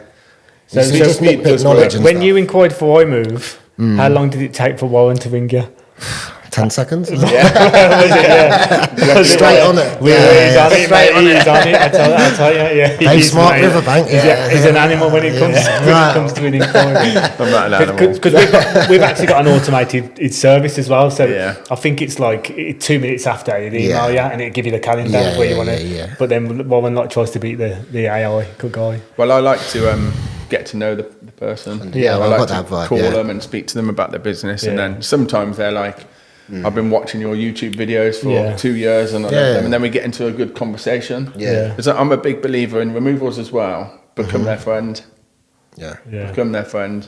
so you just need to acknowledge and When stuff. you inquired for iMove, how long did it take for Warren to ring you? 10 seconds. Was it? Yeah. Straight on it. He's on it, mate. He's on it. I tell you. Yeah. Dave He's Smart, mate. Riverbank. He's an animal when it comes to an inquiry. I'm not an animal. Because we've actually got an automated service as well. So Yeah. I think it's like 2 minutes after it'd email you, and it'd give you the calendar where you want to. Yeah. But then Warren tries to beat the AI. Good guy. Well, I like to get to know the person. Yeah, I well, I've like got to that vibe, call yeah. them and speak to them about their business, and Yeah. then sometimes they're like, I've been watching your YouTube videos for 2 years, and I love them, and then we get into a good conversation. Yeah. Because I'm a big believer in removals as well. Become their friend. Yeah. Become their friend.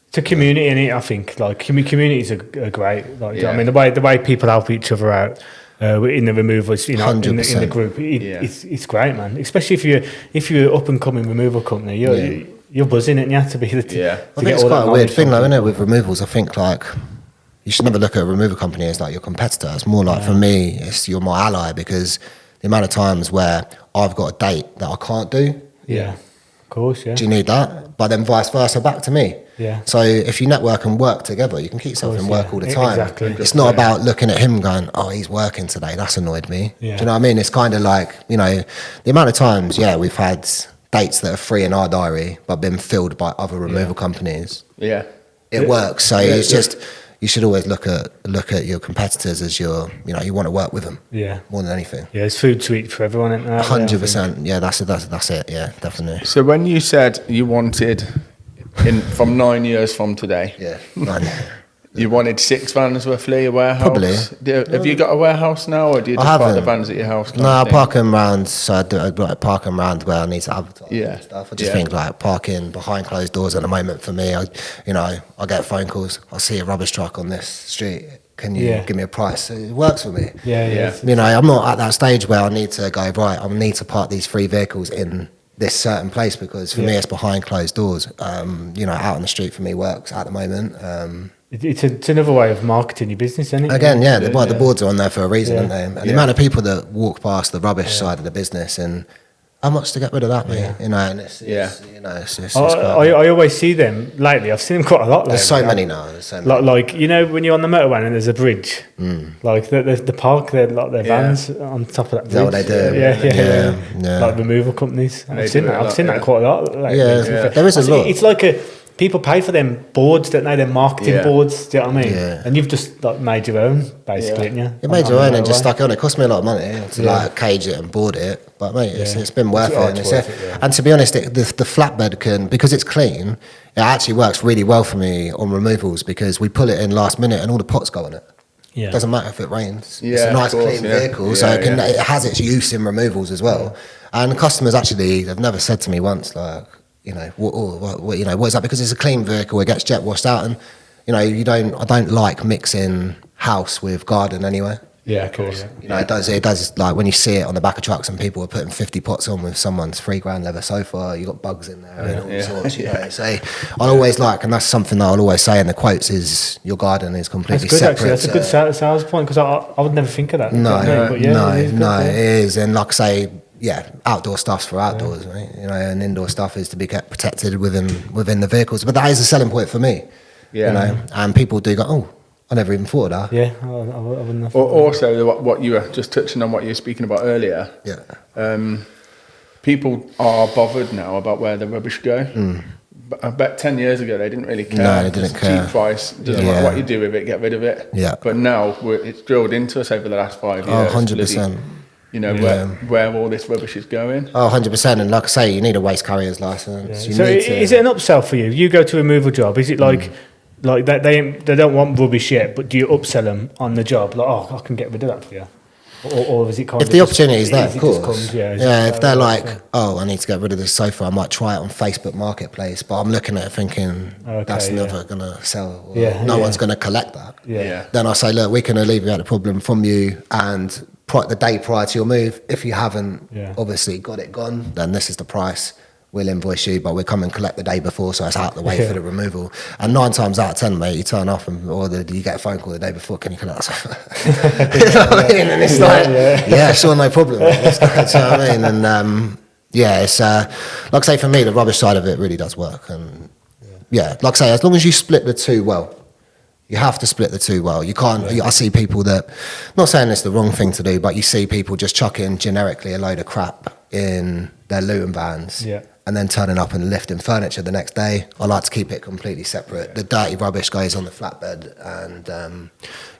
It's a community in it, I think. Like communities are great. Like Yeah. I mean, the way people help each other out in the removals, in the 100%. group, it's great, man. Especially if you're up and coming removal company, you're buzzing it, and you have to be the Yeah. I think it's quite a weird thing, though, isn't it, with removals? I think like you should never look at a removal company as like your competitor. It's more like, for me, it's you're my ally, because the amount of times where I've got a date that I can't do. Yeah, of course, yeah. Do you need that? But then vice versa back to me. Yeah. So if you network and work together, you can keep yourself in work all the time. Exactly. It's not about looking at him going, oh, he's working today, that's annoyed me. Yeah. Do you know what I mean? It's kind of like, the amount of times, we've had dates that are free in our diary but been filled by other removal companies. Yeah. It works. So it's just, you should always look at your competitors as your, you want to work with them. Yeah. More than anything. Yeah, there's food to eat for everyone, isn't there? 100%. Yeah, that's it. Yeah, definitely. So when you said you wanted, from 9 years from today, Yeah. None. you wanted 6 vans roughly, a warehouse? Probably. Have you got a warehouse now, or do you just park the haven't. vans at your house? kind No, of I thing? park them round. So I like park them round where I need to advertise and stuff. I just think like parking behind closed doors at the moment for me. I get phone calls. I see a rubbish truck on this street. Can you give me a price? It works for me. Yeah. I'm not at that stage where I need to go right. I need to park these 3 vehicles in this certain place, because for me it's behind closed doors. Out on the street for me works at the moment. It's another way of marketing your business, isn't it? Again, the boards are on there for a reason, aren't they? And the Yeah. amount of people that walk past the rubbish side of the business, and how much to get rid of that, mate? And it's just I always see them lately. I've seen them quite a lot lately. there's so many now. There's so many. Like when you're on the motorway and there's a bridge, like the park, their vans on top of that bridge. Is that what they do? Yeah. Like removal companies. They I've seen do that. a lot, I've seen yeah. that quite a lot. Lately. Yeah, there is a lot. It's like people pay for them boards, don't they? Them marketing boards. Do you know what I mean? Yeah. And you've just like made your own, basically, haven't you? You made your On own the and just motorway. stuck it on. It cost me a lot of money to like cage it and board it, but mate, it's been worth it. And, It's worth it, yeah. and to be honest, the flatbed can, because it's clean, it actually works really well for me on removals, because we pull it in last minute and all the pots go on it. Yeah. Doesn't matter if it rains. It's Yeah, a nice of course, clean yeah. vehicle, so it has its use in removals as well. And customers actually have never said to me once like, what is that? Because it's a clean vehicle, it gets jet washed out, and I don't like mixing house with garden anyway. Yeah, of course. It does like when you see it on the back of trucks and people are putting 50 pots on with someone's $3,000 leather sofa, you got bugs in there and all sorts, So I always and that's something that I'll always say in the quotes, is your garden is completely That's good, separate. actually. That's a good sales point, because I would never think of that. No, But yeah, it is good, it is. And like I say, outdoor stuff's for outdoors, right? And indoor stuff is to be kept protected within the vehicles. But that is a selling point for me. Yeah. And people do go, oh, I never even thought of that. Yeah, I wouldn't have. Or also, what you were just touching on, what you were speaking about earlier. Yeah. People are bothered now about where the rubbish go. But I bet 10 years ago they didn't really care. No, they didn't Just care. Cheap price, doesn't matter what you do with it, get rid of it. Yeah. But now it's drilled into us over the last 5 years. Oh, 100%. you know, where all this rubbish is going. Oh, 100%. And like I say, you need a waste carrier's license. You So need to, is it an upsell for you? You go to a removal job. Is it like that they don't want rubbish yet, but do you upsell them on the job? Like, oh, I can get rid of that for you. Or is it kind if of the opportunity is there, it of course. just comes, if they're like, oh, I need to get rid of this sofa, I might try it on Facebook Marketplace, but I'm looking at it thinking that's never going to sell. Or no one's going to collect that. Yeah. Then I say, look, we can alleviate the problem from you, and the day prior to your move, if you haven't obviously got it gone, then this is the price. We'll invoice you, but we'll come and collect the day before, so it's out of the way for the removal. And 9 times out of 10, mate, you turn up or you get a phone call the day before, can you collect us? You know what I mean? And it's like, sure, no problem. Let's go. Do you know what I mean? And it's like I say, for me, the rubbish side of it really does work. And like I say, as long as you split the two well, you have to split the two well. You can't. I see people that, not saying it's the wrong thing to do, but you see people just chucking generically a load of crap in their Luton vans. And then turning up and lifting furniture the next day. I like to keep it completely separate. The dirty rubbish goes on the flatbed, and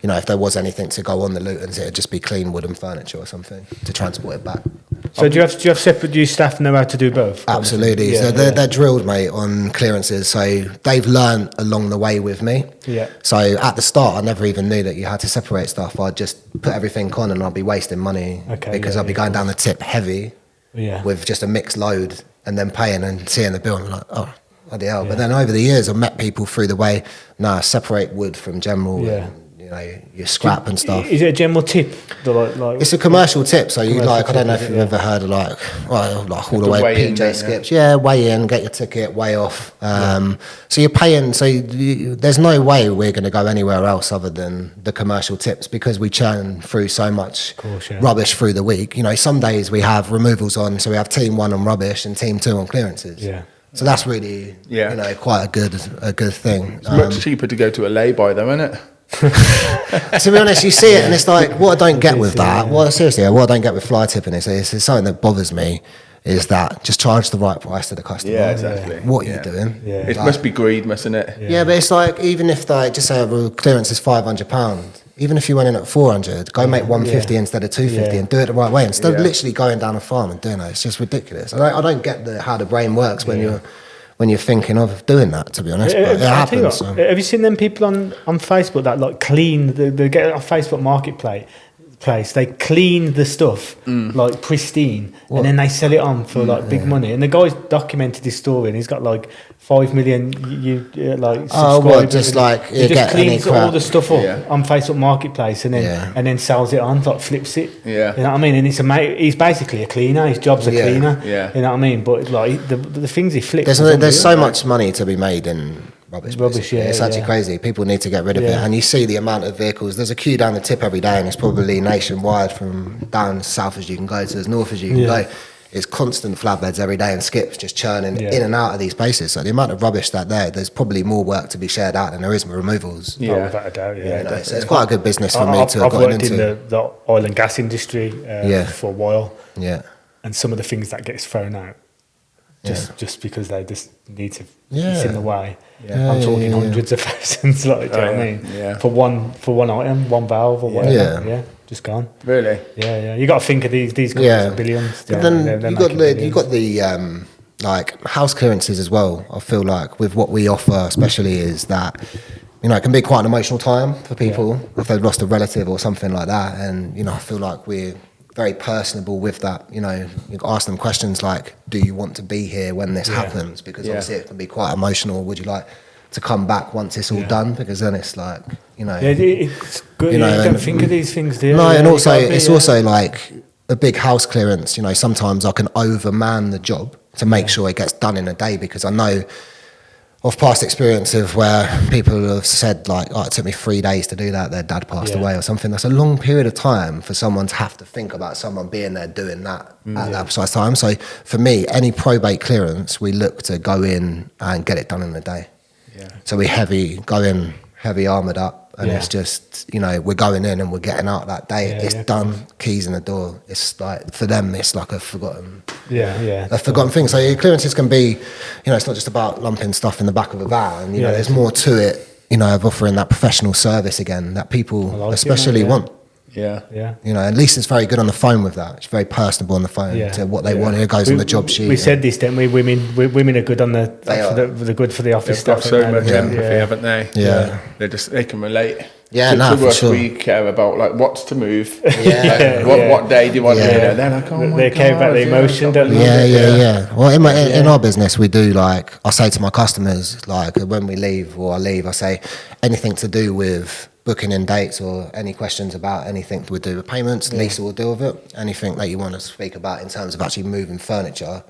if there was anything to go on the Lutons, it'd just be clean wooden furniture or something to transport it back. So do you have separate? Do your staff know how to do both? Absolutely. So they're drilled, mate, on clearances. So they've learned along the way with me. Yeah. So at the start, I never even knew that you had to separate stuff. I'd just put everything on, and I'd be wasting money because I'd be going down the tip heavy with just a mixed load. And then paying and seeing the bill and like, oh, bloody hell. But then over the years, I've met people through the way, separate wood from general, and, your scrap and stuff. Is it a general tip? Like it's a commercial tip. So you I don't know if you've ever heard of all the way PJ skips. Weigh in, get your ticket, weigh off. So you're paying, there's no way we're going to go anywhere else other than the commercial tips because we churn through so much rubbish through the week. Some days we have removals on, so we have team 1 on rubbish and team 2 on clearances. So that's really, quite a good thing. It's much cheaper to go to a lay-by though, isn't it? To be honest, you see it and it's like, what I don't get with that, what I don't get with fly tipping is something that bothers me is that just charge the right price to the customer. Yeah, exactly. What are you doing? It must be greed, mustn't it? Yeah, but it's like, even if just say a clearance is £500, even if you went in at 400, go make 150 instead of 250 and do it the right way instead of literally going down a farm and doing it. It's just ridiculous. I don't get how the brain works when you're thinking of doing that, to be honest. But it happens. Have you seen them people on Facebook that like clean, they get it off Facebook Marketplace, they clean the stuff like pristine and then they sell it on for like big money. And the guy's documented his story and he's got like 5 million subscribers. He just cleans all the stuff up on Facebook Marketplace and then sells it on, like flips it. You know what I mean? And he's basically a cleaner. His job's a cleaner. You know what I mean? But like the things he flips. There's so much money to be made in rubbish. It's actually crazy. People need to get rid of it. And you see the amount of vehicles. There's a queue down the tip every day, and it's probably nationwide from down south as you can go to as north as you can go. It's constant flatbeds every day and skips just churning in and out of these places. So the amount of rubbish there's probably more work to be shared out than there is removals. Without a doubt. So it's quite a good business for me to have I've gotten worked into. in the oil and gas industry for a while. And some of the things that gets thrown out just because they just need to it's in the way. I'm talking hundreds of thousands, like, do you know what I mean? For one item, one valve or whatever. Just gone. Really? Yeah. You got to think of these companies are billions. But then you got the like house clearances as well. I feel like with what we offer, especially, is that it can be quite an emotional time for people if they've lost a relative or something like that. And I feel like we're very personable with that. You ask them questions like, do you want to be here when this happens? Because obviously it can be quite emotional. Would you like to come back once it's all done? Because then it's like, it's good. You don't think of these things, do you? No, and also it's also like a big house clearance. Sometimes I can overman the job to make sure it gets done in a day, because I know of past experience of where people have said like, it took me 3 days to do that, their dad passed away or something. That's a long period of time for someone to have to think about someone being there doing that at that precise time. So for me, any probate clearance, we look to go in and get it done in a day. So we go in heavy armoured up, and it's just, we're going in and we're getting out that day. It's done, keys in the door. It's like, for them, it's like a forgotten thing. So your clearances can be, it's not just about lumping stuff in the back of a van. There's more to it, of offering that professional service again that people especially want. Yeah. Yeah. You know, at least it's very good on the phone with that. It's very personable on the phone to what they want. It goes on the job sheet. We said this, didn't we? Women are good on the they're good for the office They've got stuff. so much empathy, Yeah. haven't they? Yeah. They can relate. Yeah, to no, for us, sure. we care about like what's to move. Yeah. What day do you want to do that? They're like, oh my They care about God, the emotion, don't they? Yeah. Well, in our business, we do like, I say to my customers, like when we leave or I leave, I say anything to do with booking in dates or any questions about anything to do with payments, Lisa will deal with it. Anything that you want to speak about in terms of actually moving furniture,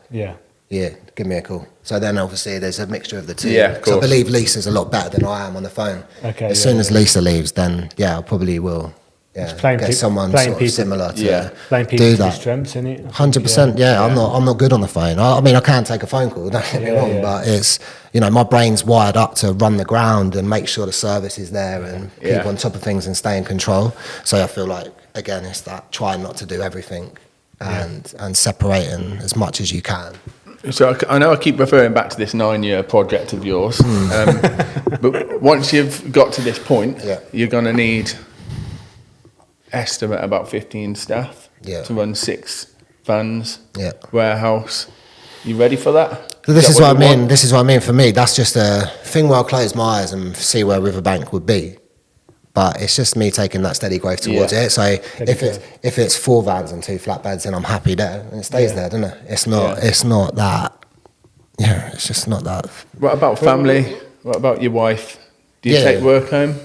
give me a call. So then obviously there's a mixture of the two. Yeah, of course. So I believe Lisa's a lot better than I am on the phone. Okay, as soon as Lisa leaves, then I probably will get someone sort of similar to playing people do to their that. strengths, isn't it? 100%. I'm not good on the phone. I mean, I can take a phone call. Don't get me wrong, but it's my brain's wired up to run the ground and make sure the service is there and keep on top of things and stay in control. So I feel like again, it's that try not to do everything and separating as much as you can. So I know I keep referring back to this 9-year project of yours, but once you've got to this point, you're going to need estimate about 15 staff to run 6 vans, warehouse. You ready for that? So this is what I mean. This is what I mean for me. That's just a thing where I'll close my eyes and see where Riverbank would be. But it's just me taking that steady growth towards it. So if it's 4 vans and 2 flatbeds, then I'm happy there, and it stays there, doesn't it? It's not that. Yeah, it's just not that. What about family? What about your wife? Do you take work home?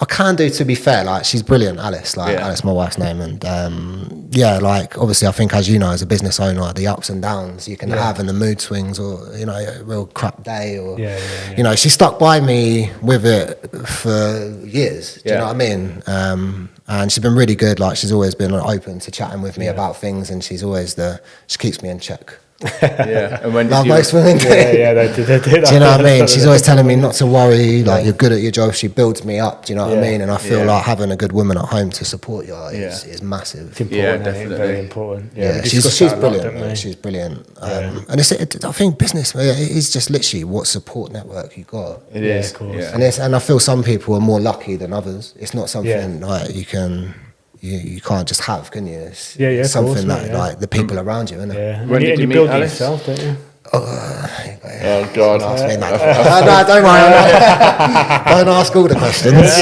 I can do, to be fair. Like, she's brilliant, Alice. Alice, my wife's name, and like obviously, I think as you know, as a business owner, the ups and downs you can have, and the mood swings, or a real crap day, or she stuck by me with it for years. Do you know what I mean? And she's been really good. Like, she's always been open to chatting with me about things, and she's always she keeps me in check. And when did Like you? most women do. They do that. Do you know what I mean? She's always telling me not to worry, like you're good at your job. She builds me up, do you know what I mean? And I feel like having a good woman at home to support you is massive. It's important, definitely. very important. She's brilliant. Man. She's brilliant. And I think business is just literally what support network you got. It is. Of course. And I feel some people are more lucky than others. It's not something like you can't just have, can you? It's something that like the people around you, isn't it? Yeah. When did you meet build it Alice? yourself, don't you? Oh God! No, don't worry. Don't ask all the questions.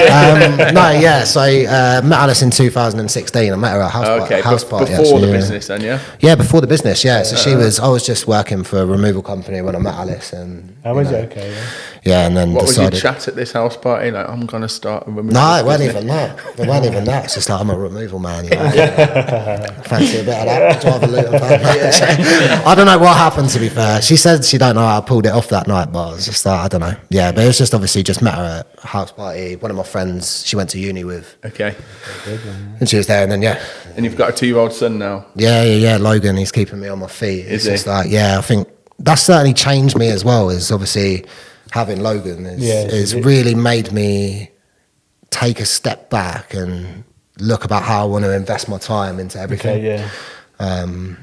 So met Alice in 2016. I met her at a house party. Before the business, then, Yeah, before the business. Yeah, so I was just working for a removal company when I met Alice, and was it okay? Yeah, and then what decided. was your chat at this house party? Like, I'm gonna start a removal. No, it wasn't even that. It wasn't even that. It's just like I'm a removal man. Fancy a bit of that. Drive a little van. I don't know what happened, to be fair. She said she don't know how I pulled it off that night, but I was just like, I don't know. Yeah, but it was just obviously just met her at a house party. One of my friends she went to uni with. Okay. And she was there, and then And you've got a 2-year-old son now. Yeah. Logan, he's keeping me on my feet. It's just like, I think that's certainly changed me as well. Is obviously having Logan is really made me take a step back and look about how I want to invest my time into everything.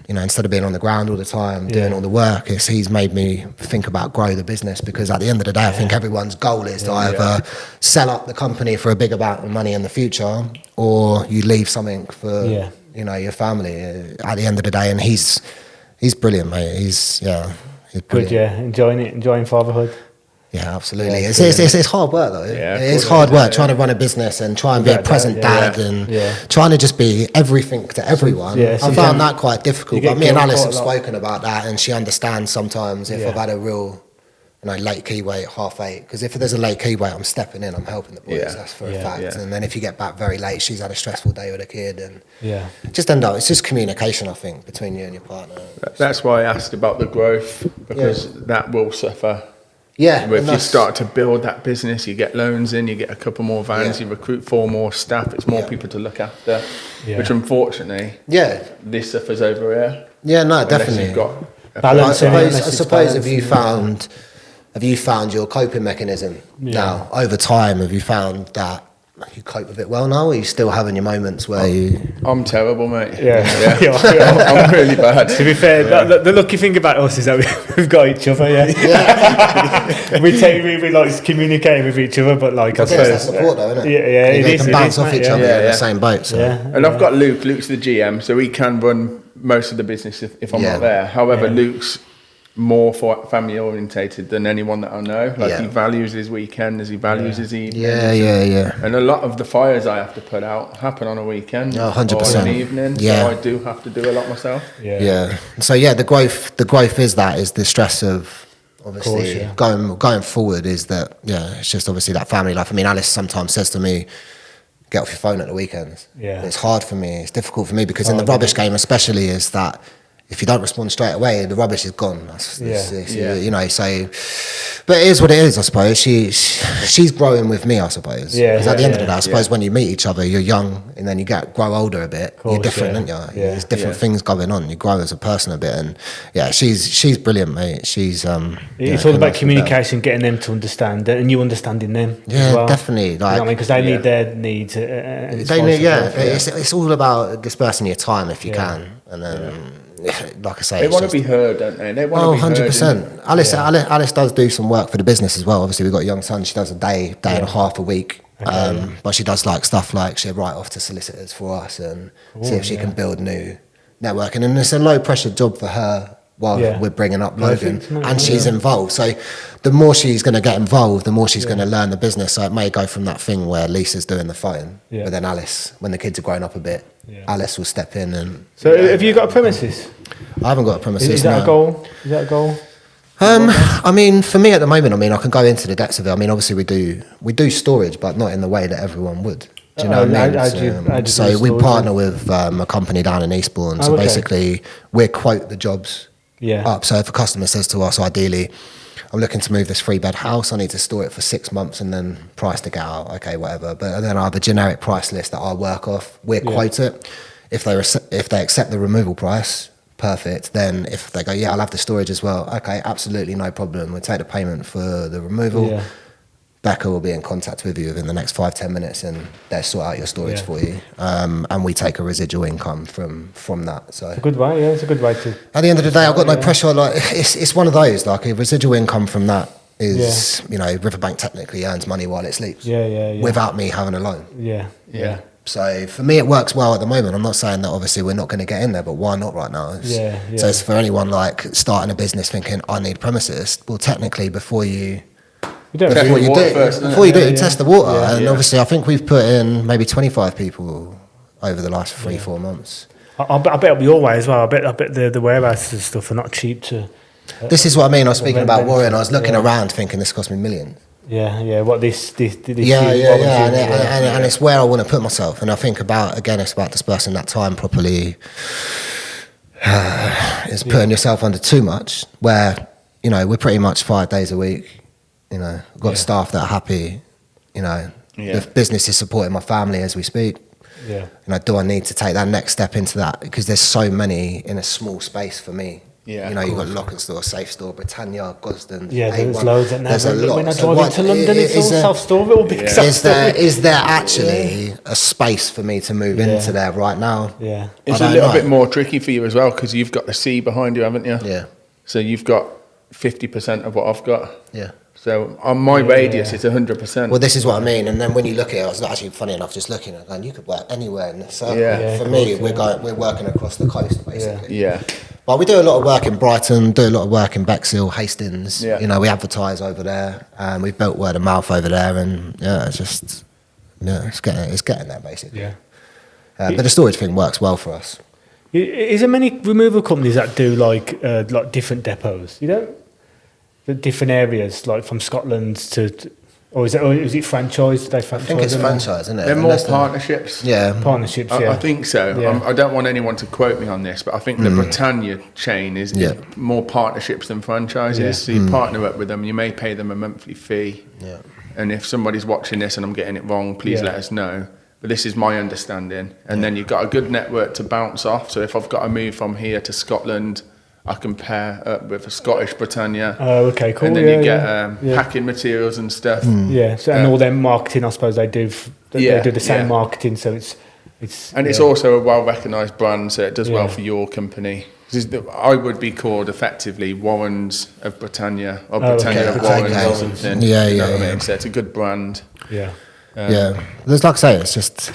Instead of being on the ground all the time, doing all the work, he's made me think about grow the business, because at the end of the day, I think everyone's goal is to either sell up the company for a big amount of money in the future, or you leave something for your family at the end of the day. And he's brilliant, mate. He's brilliant. Good, enjoying fatherhood. Yeah, absolutely. It's hard work though. Yeah, it's hard work trying to run a business and try and be a present dad and trying to just be everything to everyone. I found that quite difficult. But me and Alice have spoken about that, and she understands sometimes if I've had a real late key wait, 8:30. Because if there's a late key wait, I'm stepping in, I'm helping the boys. That's for a fact. Yeah. And then if you get back very late, she's had a stressful day with a kid, and just end up. It's just communication, I think, between you and your partner. That's why I asked about the growth, because that will suffer. Yeah, if you start to build that business, you get loans in, you get a couple more vans, you recruit 4 more staff, it's more people to look after, which unfortunately, this suffers over here. Yeah, no, definitely. You've got balance. I suppose have you found your coping mechanism now over time? Have you found that you cope with it well now, or are you still having your moments where you... I'm terrible, mate. Yeah. I'm really bad. To be fair, the lucky thing about us is that we've got each other. Yeah. we like communicating with each other, but like I think it's suppose that support though, isn't it? Yeah, you can bounce off each other in the Yeah. same boat. So. Yeah. And I've got Luke. Luke's the GM, so he can run most of the business if I'm not there. However, Luke's more family orientated than anyone that I know. Like he values his weekends, he values his evenings. Yeah. And a lot of the fires I have to put out happen on a weekend or 100%. an evening. Yeah. So I do have to do a lot myself. Yeah. So the growth is the stress of obviously going forward is that it's just obviously that family life. I mean, Alice sometimes says to me, get off your phone at the weekends. Yeah. It's hard for me. It's difficult for me because in the rubbish game especially is that if you don't respond straight away, the rubbish is gone. You know, so... But it is what it is, I suppose. She's growing with me, I suppose. Yeah. Because at the end of the day, I suppose when you meet each other, you're young and then you grow older a bit. You're different, aren't you? Yeah. There's different things going on. You grow as a person a bit. And she's brilliant, mate. She's... it's all about communication, getting them to understand and you understanding them as well. Definitely. Like, you know what I mean? Because they need their needs. It's all about dispersing your time if you can. And then... Like I say, they want to be heard, don't they? They want to be 100%. Alice does do some work for the business as well. Obviously, we've got a young son. She does a day and a half a week. But she does like stuff like she'll write off to solicitors for us and see if she can build new networking. And it's a low pressure job for her while we're bringing up Logan, and she's involved. So the more she's going to get involved, the more she's going to learn the business. So it may go from that thing where Lisa's doing the phone, but then Alice, when the kids are growing up a bit, Alice will step in and... So have you got a premises? I haven't got a premises. Is that a goal? Is that a goal? I mean, for me at the moment, I can go into the depths of it. I mean, obviously we do storage, but not in the way that everyone would. Do you know what I mean? So we partner with a company down in Eastbourne. So basically, we quote the jobs up. So if a customer says to us, ideally, I'm looking to move this 3-bed house, I need to store it for 6 months and then price to get out, okay, whatever. But then I have a generic price list that I work off. We quote it. If they accept the removal price, perfect. Then if they go, I'll have the storage as well, okay, absolutely no problem. We'll take the payment for the removal. Becca will be in contact with you within the next 5-10 minutes and they'll sort out your storage for you. And we take a residual income from that. So it's a good way, it's a good way to... At the end of the day, I've got no pressure. Like it's one of those, like a residual income from that is, Riverbank technically earns money while it sleeps. Without me having a loan. Yeah. So for me, it works well at the moment. I'm not saying that obviously we're not going to get in there, but why not right now? So it's for anyone like starting a business thinking, I need premises. Well, technically, before you do, test the water. And obviously, I think we've put in maybe 25 people over the last 3-4 months. I bet it'll be your way as well. I bet the warehouses and stuff are not cheap to... This is what I mean. I was speaking about Warren. I was looking around thinking this cost me millions. What this and it's where I want to put myself. And I think it's about dispersing that time properly. It's putting yourself under too much, where, we're pretty much 5 days a week. We've got staff that are happy. The business is supporting my family as we speak. Do I need to take that next step into that? Because there's so many in a small space for me. You've got Lock and Store, Safe Store, Britannia, Gosden. There's loads. There's a lot. When I drive into London, it's all self-store. It'll be is there actually a space for me to move into there right now? It's a little bit more tricky for you as well because you've got the sea behind you, haven't you? So you've got 50% of what I've got. So on my radius, it's 100%. Well, this is what I mean. And then when you look at it, I was actually funny enough just looking and going, you could work anywhere in the circle. For me, we're working across the coast basically. But we do a lot of work in Brighton, do a lot of work in Bexhill, Hastings. We advertise over there, and we've built word of mouth over there, and it's getting there basically. But the storage thing works well for us. Is there many removal companies that do like different depots? The different areas, like from Scotland to or is it franchise? I think it's franchise, isn't it? They're more partnerships. Partnerships. I think so. I don't want anyone to quote me on this, but I think the Britannia chain is more partnerships than franchises. So you partner up with them, you may pay them a monthly fee. And if somebody's watching this and I'm getting it wrong, please let us know. But this is my understanding. And then you've got a good network to bounce off. So if I've got to move from here to Scotland, I can pair up with a Scottish Britannia. Oh, okay, cool. And then you get packing materials and stuff. So, and all their marketing, I suppose they do they do the same marketing, so it's it's also a well-recognised brand, so it does well for your company. I would be called effectively Warrens of Britannia, or Britannia of Warrens or something. Yeah, you know what I mean? So it's a good brand. Yeah. There's, like I say, it's just,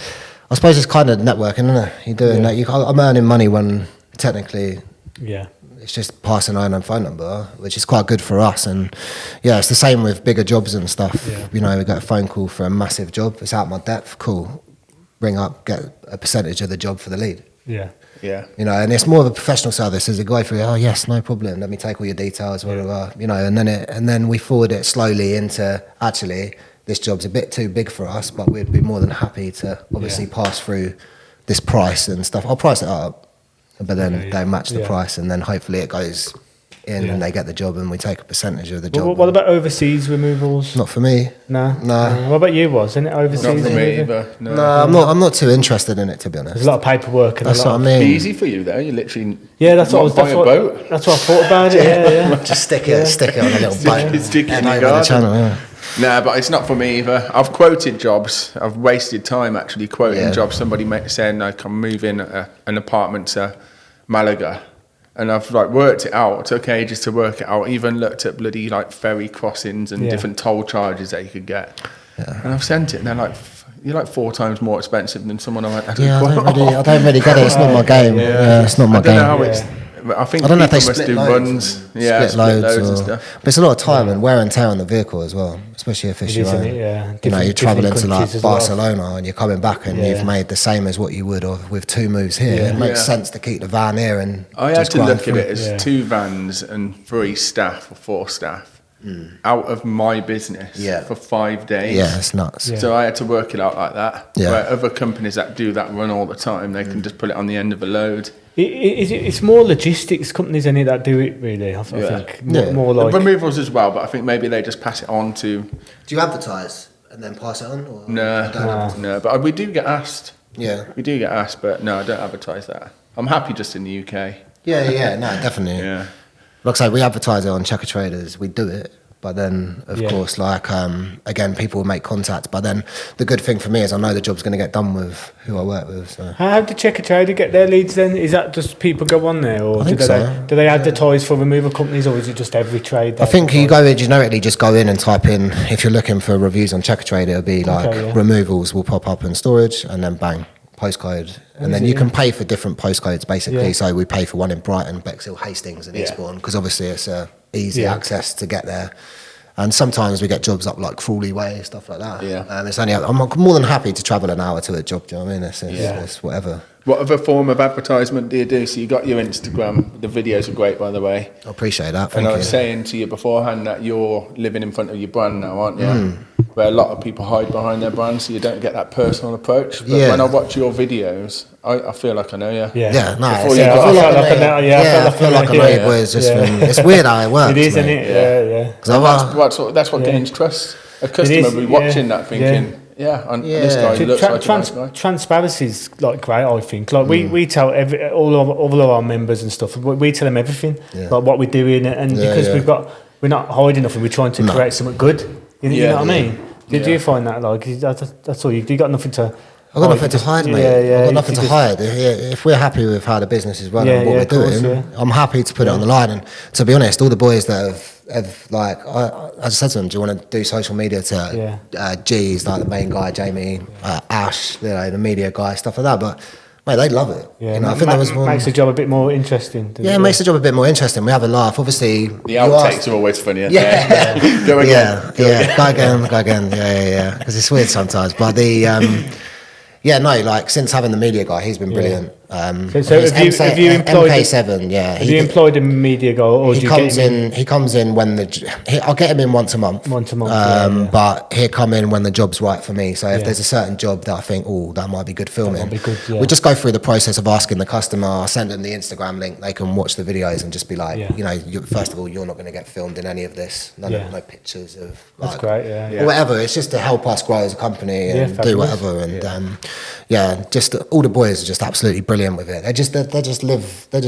I suppose it's kind of networking, isn't it? You're doing that. I'm earning money when technically it's just passing on a phone number, which is quite good for us. And it's the same with bigger jobs and stuff. You know, we get a phone call for a massive job, it's out my depth, cool. Ring up, get a percentage of the job for the lead. Yeah. You know, and it's more of a professional service. As a guy through, oh yes, no problem. Let me take all your details, whatever. You know, and then we forward it slowly into, actually, this job's a bit too big for us, but we'd be more than happy to obviously pass through this price and stuff. I'll price it up, but then they match the price, and then hopefully it goes in and they get the job, and we take a percentage of the job. What about overseas removals? Not for me. No. No. What about you? Isn't it overseas? Not for me either. No, I'm not too interested in it, to be honest. There's a lot of paperwork. And that's what I mean. Easy for you though. You literally that's what I was. That's what I thought about it. Yeah. Just stick it on a little boat. Stick it in the over garden. the channel. No, but it's not for me either. I've quoted jobs. I've wasted time actually quoting jobs. Somebody saying like I'm moving an apartment to Malaga, and I've like worked it out. It took ages to work it out. Even looked at bloody like ferry crossings and different toll charges that you could get. And I've sent it, and they're like, "You're like 4 times more expensive than someone I went." I don't really get it. It's not my game. It's not my game. I don't know how it's. I think I don't know if they must split do loads runs, split loads and stuff. But it's a lot of time and wear and tear on the vehicle as well, especially if it's your own. You know, you're travelling to like Barcelona and you're coming back and you've made the same as what you would have with 2 moves here. It makes sense to keep the van here and I had to look at it as 2 vans and 3 staff or 4 staff out of my business for 5 days. Yeah, it's nuts. So I had to work it out like that. Where other companies that do that run all the time, they can just put it on the end of a load. It's more logistics companies in it that do it really. I think more like removals as well, but I think maybe they just pass it on to. Do you advertise and then pass it on? Or No. But we do get asked. Yeah, we do get asked, but no, I don't advertise that. I'm happy just in the UK. Yeah, no, definitely. Yeah. Like I say, we advertise it on Checker Traders. We do it. But then, of course, like, again, people will make contact. But then the good thing for me is I know the job's going to get done with who I work with. So. How do Checker Trader get their leads then? Is that just people go on there? Or do they advertise for removal companies, or is it just every trade? I think you go generically just go in and type in, if you're looking for reviews on Checker Trader, it'll be like removals will pop up in storage, and then bang, postcode. And then you can pay for different postcodes basically. So we pay for one in Brighton, Bexhill, Hastings and Eastbourne, because obviously it's easy access to get there. And sometimes we get jobs up like Crawley Way, stuff like that. It's only, I'm more than happy to travel an hour to a job, do you know what I mean? It's whatever. What other form of advertisement do you do? So you got your Instagram. The videos are great, by the way. I appreciate that. And I was saying to you beforehand that you're living in front of your brand now, aren't you? Where a lot of people hide behind their brand, so you don't get that personal approach. But when I watch your videos, I feel like I know you. I feel like I know you boys just from, it's weird how it works. It is, isn't it? That's what gains trust. A customer will be watching that thinking, this guy looks like a nice guy. Transparency is like great, I think. Like we tell all of our members and stuff. We tell them everything, like what we're doing, and because we're not hiding nothing. We're trying to create something good. You know what I mean? Did you find that like that's all you got nothing to? I've got nothing to hide, mate. I've got nothing to hide. If we're happy with how the business is running and what we're doing, I'm happy to put it on the line. And to be honest, all the boys that have like, I just said to them, do you want to do social media to G's, like the main guy, Jamie, Ash, the media guy, stuff like that. But mate, they love it. I think that was makes the job a bit more interesting. It makes the job a bit more interesting. We have a laugh. Obviously, the outtakes are always funny. Go again. Go again. Yeah. Because it's weird sometimes. But like since having the media guy, he's been brilliant. So have you employed MK7? Have you employed a media guy, or he comes in? He comes in when I'll get him in once a month. But he'll come in when the job's right for me. So if there's a certain job that I think, that might be good filming, we just go through the process of asking the customer. I send them the Instagram link. They can watch the videos and just be like, first of all, you're not going to get filmed in any of this. No pictures of. That's great. Or whatever. It's just to help us grow as a company and do whatever. And just all the boys are just absolutely brilliant with it. They're just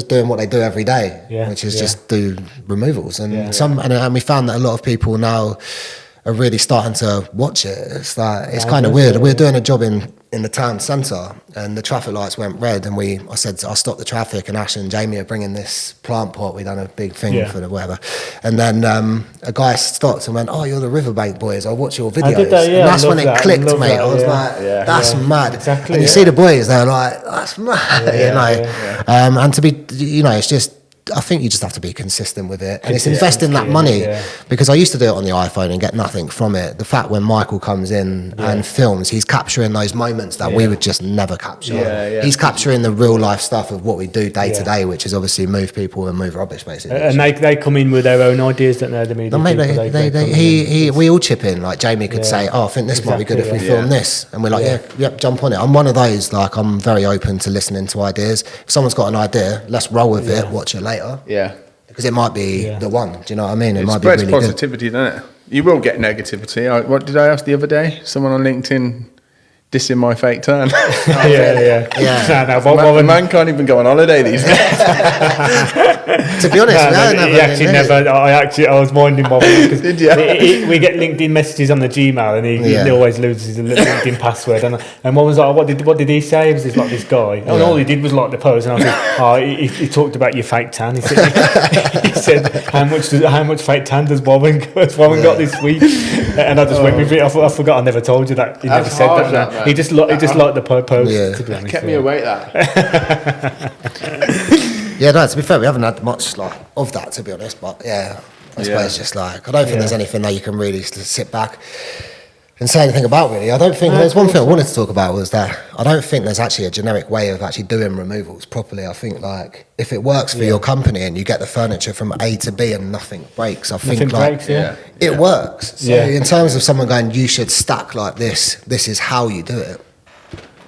doing what they do every day, which is just do removals. And and we found that a lot of people now are really starting to watch it. It's like it's kind of weird. We're doing a job in the town centre, and the traffic lights went red, and I said I'll stop the traffic, and Ash and Jamie are bringing this plant pot. We done a big thing for the whatever, and then a guy stopped and went, "Oh, you're the Riverbank boys. I'll watch your videos." And that's when it clicked, mate. I was like, "That's mad." Exactly. And you see the boys, they're like, "That's mad," you know. And to be, you know, it's just. I think you just have to be consistent with it, and it's investing that money because I used to do it on the iPhone and get nothing from it. The fact when Michael comes in and films, he's capturing those moments that we would just never capture. He's capturing the real life stuff of what we do day to day, which is obviously move people and move rubbish, basically. And they come in with their own ideas, don't they? The media we all chip in. Like Jamie could say, "Oh, I think this might be good if we film this," and we're like, "Yep, jump on it." I'm one of those. Like I'm very open to listening to ideas. If someone's got an idea, let's roll with it. Watch it later. Yeah. Because it might be the one. Do you know what I mean? It might be spreads really positivity, doesn't it? You will get negativity. What did I ask the other day? Someone on LinkedIn dissing my fake tan. Yeah. Man can't even go on holiday these days. To be honest, I was minding my because Did you? we get LinkedIn messages on the Gmail, and he always loses his LinkedIn password. And one was like, "What did he say?" It was just like this guy, and all he did was like the pose, and I was like, "Oh, he talked about your fake tan." He said, "How much fake tan does Warren got this week?" And I just went with it. I forgot I never told you that. He never said that. He just liked the post. To be honest, Kept me awake, that. To be fair, we haven't had much of that, to be honest. But I suppose just I don't think there's anything that you can really sit back and say anything about, really. I don't think there's one thing I wanted to talk about was that I don't think there's actually a generic way of actually doing removals properly. I think if it works for your company and you get the furniture from A to B and nothing breaks, I think it works. So in terms of someone going, you should stack like this is how you do it.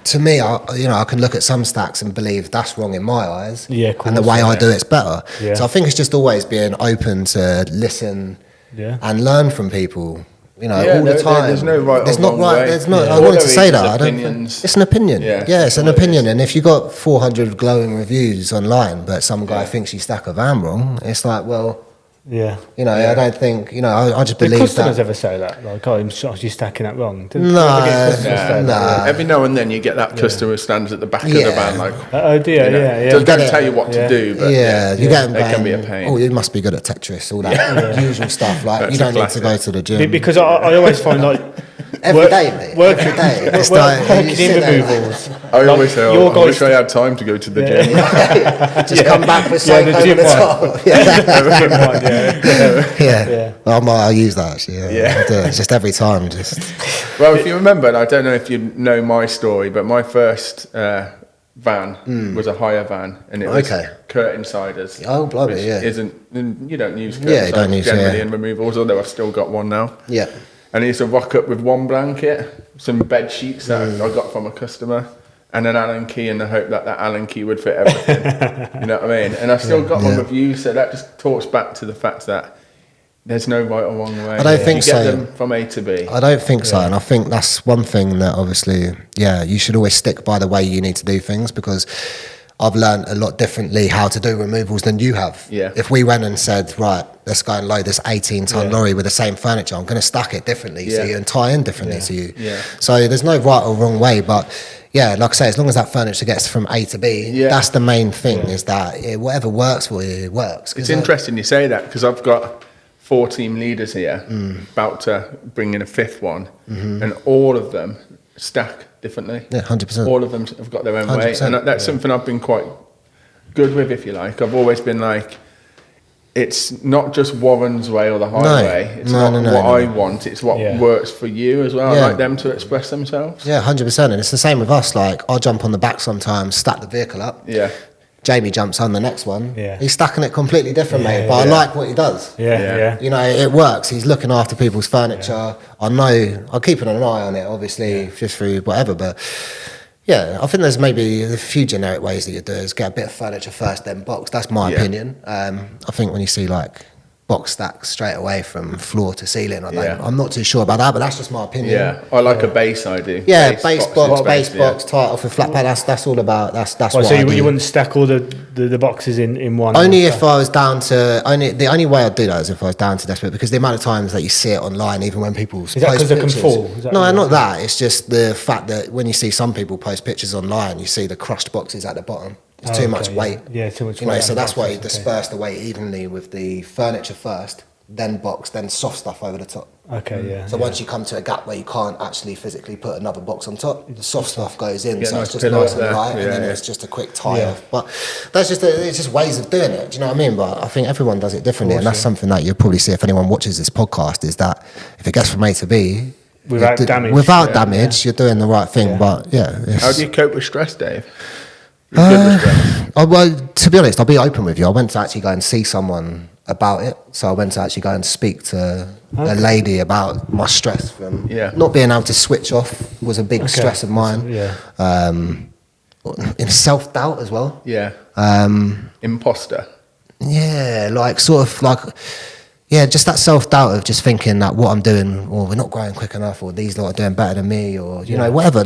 To me, I can look at some stacks and believe that's wrong in my eyes, and the way I do it's better. So I think it's just always being open to listen and learn from people. You know, all the time. There's no right. There's or not wrong right. way. There's not. I wanted to say that. I don't. Opinions. It's an opinion. Yeah, It's an opinion. And if you got 400 glowing reviews online, but some guy thinks you stack a van wrong, it's like, well. I don't think, I just believe that. Do customers ever say that? Like, oh, you're stacking that wrong? No. Every now and then you get that customer who stands at the back of the van like, oh dear, don't tell you what to do, but you get them they can be a pain. Oh, you must be good at Tetris, all that usual stuff. Like, you don't need to go to the gym. Because I always find every day, mate. Working in removals. I always say, I wish I had time to go to the gym. Just come back with something over the top. I'll use that actually. I do it. It's just every time. Well, if you remember, and I don't know if you know my story, but my first van was a hire van, and it was curtain siders. Oh, bloody, You don't use curtain siders generally in removals, although I've still got one now. Yeah. And I used to rock up with one blanket, some bed sheets that I got from a customer, and an Allen key in the hope that Allen key would fit everything. You know what I mean? And I still got one with you, so that just talks back to the fact that there's no right or wrong way. I don't think so. You get them from A to B. I don't think so, and I think that's one thing that obviously, you should always stick by the way you need to do things, because I've learned a lot differently how to do removals than you have. Yeah. If we went and said, right, let's go and load this 18-ton lorry with the same furniture, I'm going to stack it differently to you and tie in differently to you. Yeah. So there's no right or wrong way, but like I say, as long as that furniture gets from A to B, that's the main thing, is that whatever works for you, it works. It's interesting you say that, because I've got 4 team leaders here, about to bring in a 5th one, and all of them stack differently. Yeah, 100%. All of them have got their own way, and that's something I've been quite good with, if you like. I've always been like, it's not just Warren's way or the highway. It's not what I want. It's what works for you as well. I like them to express themselves. Yeah, 100%. And it's the same with us. Like, I'll jump on the back sometimes, stack the vehicle up. Yeah. Jamie jumps on the next one. Yeah. He's stacking it completely different, mate. But I like what he does. You know, it works. He's looking after people's furniture. I know. I'm keeping an eye on it, obviously, just through whatever. But I think there's maybe a few generic ways that you do is get a bit of furniture first, then box. That's my opinion. I think when you see like box stack straight away from floor to ceiling. I'm not too sure about that, but that's just my opinion. Yeah, I like a base. I do. Yeah, base box, yeah. tight off with flat pad. That's all about. That's Well, what so I do. you wouldn't stack all the boxes in one? Only if I was down to the only way I'd do that is if I was down to desperate, because the amount of times that you see it online, even when people post that 'cause they can pictures- fall? Is that No, right? not that. It's just the fact that when you see some people post pictures online, you see the crushed boxes at the bottom. It's too much weight. Yeah, too much You know, weight so on that's the why you boxes, disperse the weight evenly with the furniture first, then box, then soft stuff over the top. Okay, yeah. So once you come to a gap where you can't actually physically put another box on top, the soft stuff goes in, Yeah, so nice it's just pillow nice and there. light, Yeah, and then yeah. it's just a quick tie off. But it's just ways of doing it. Do you know what I mean? But I think everyone does it differently, and that's something that you'll probably see if anyone watches this podcast. Is that if it gets from A to B Without damage. without damage, you're doing the right thing. Yeah. But yeah, How do you cope with stress, Dave? You're good with stress. well, to be honest, I'll be open with you. I went to actually go and see someone about it. So I went to actually go and speak to a lady about my stress from not being able to switch off was a big stress of mine. Yeah. In self-doubt as well. Yeah. Imposter. Yeah, like sort of like, yeah, just that self-doubt of just thinking that what I'm doing, or we're not growing quick enough, or these lot are doing better than me, or, you know, whatever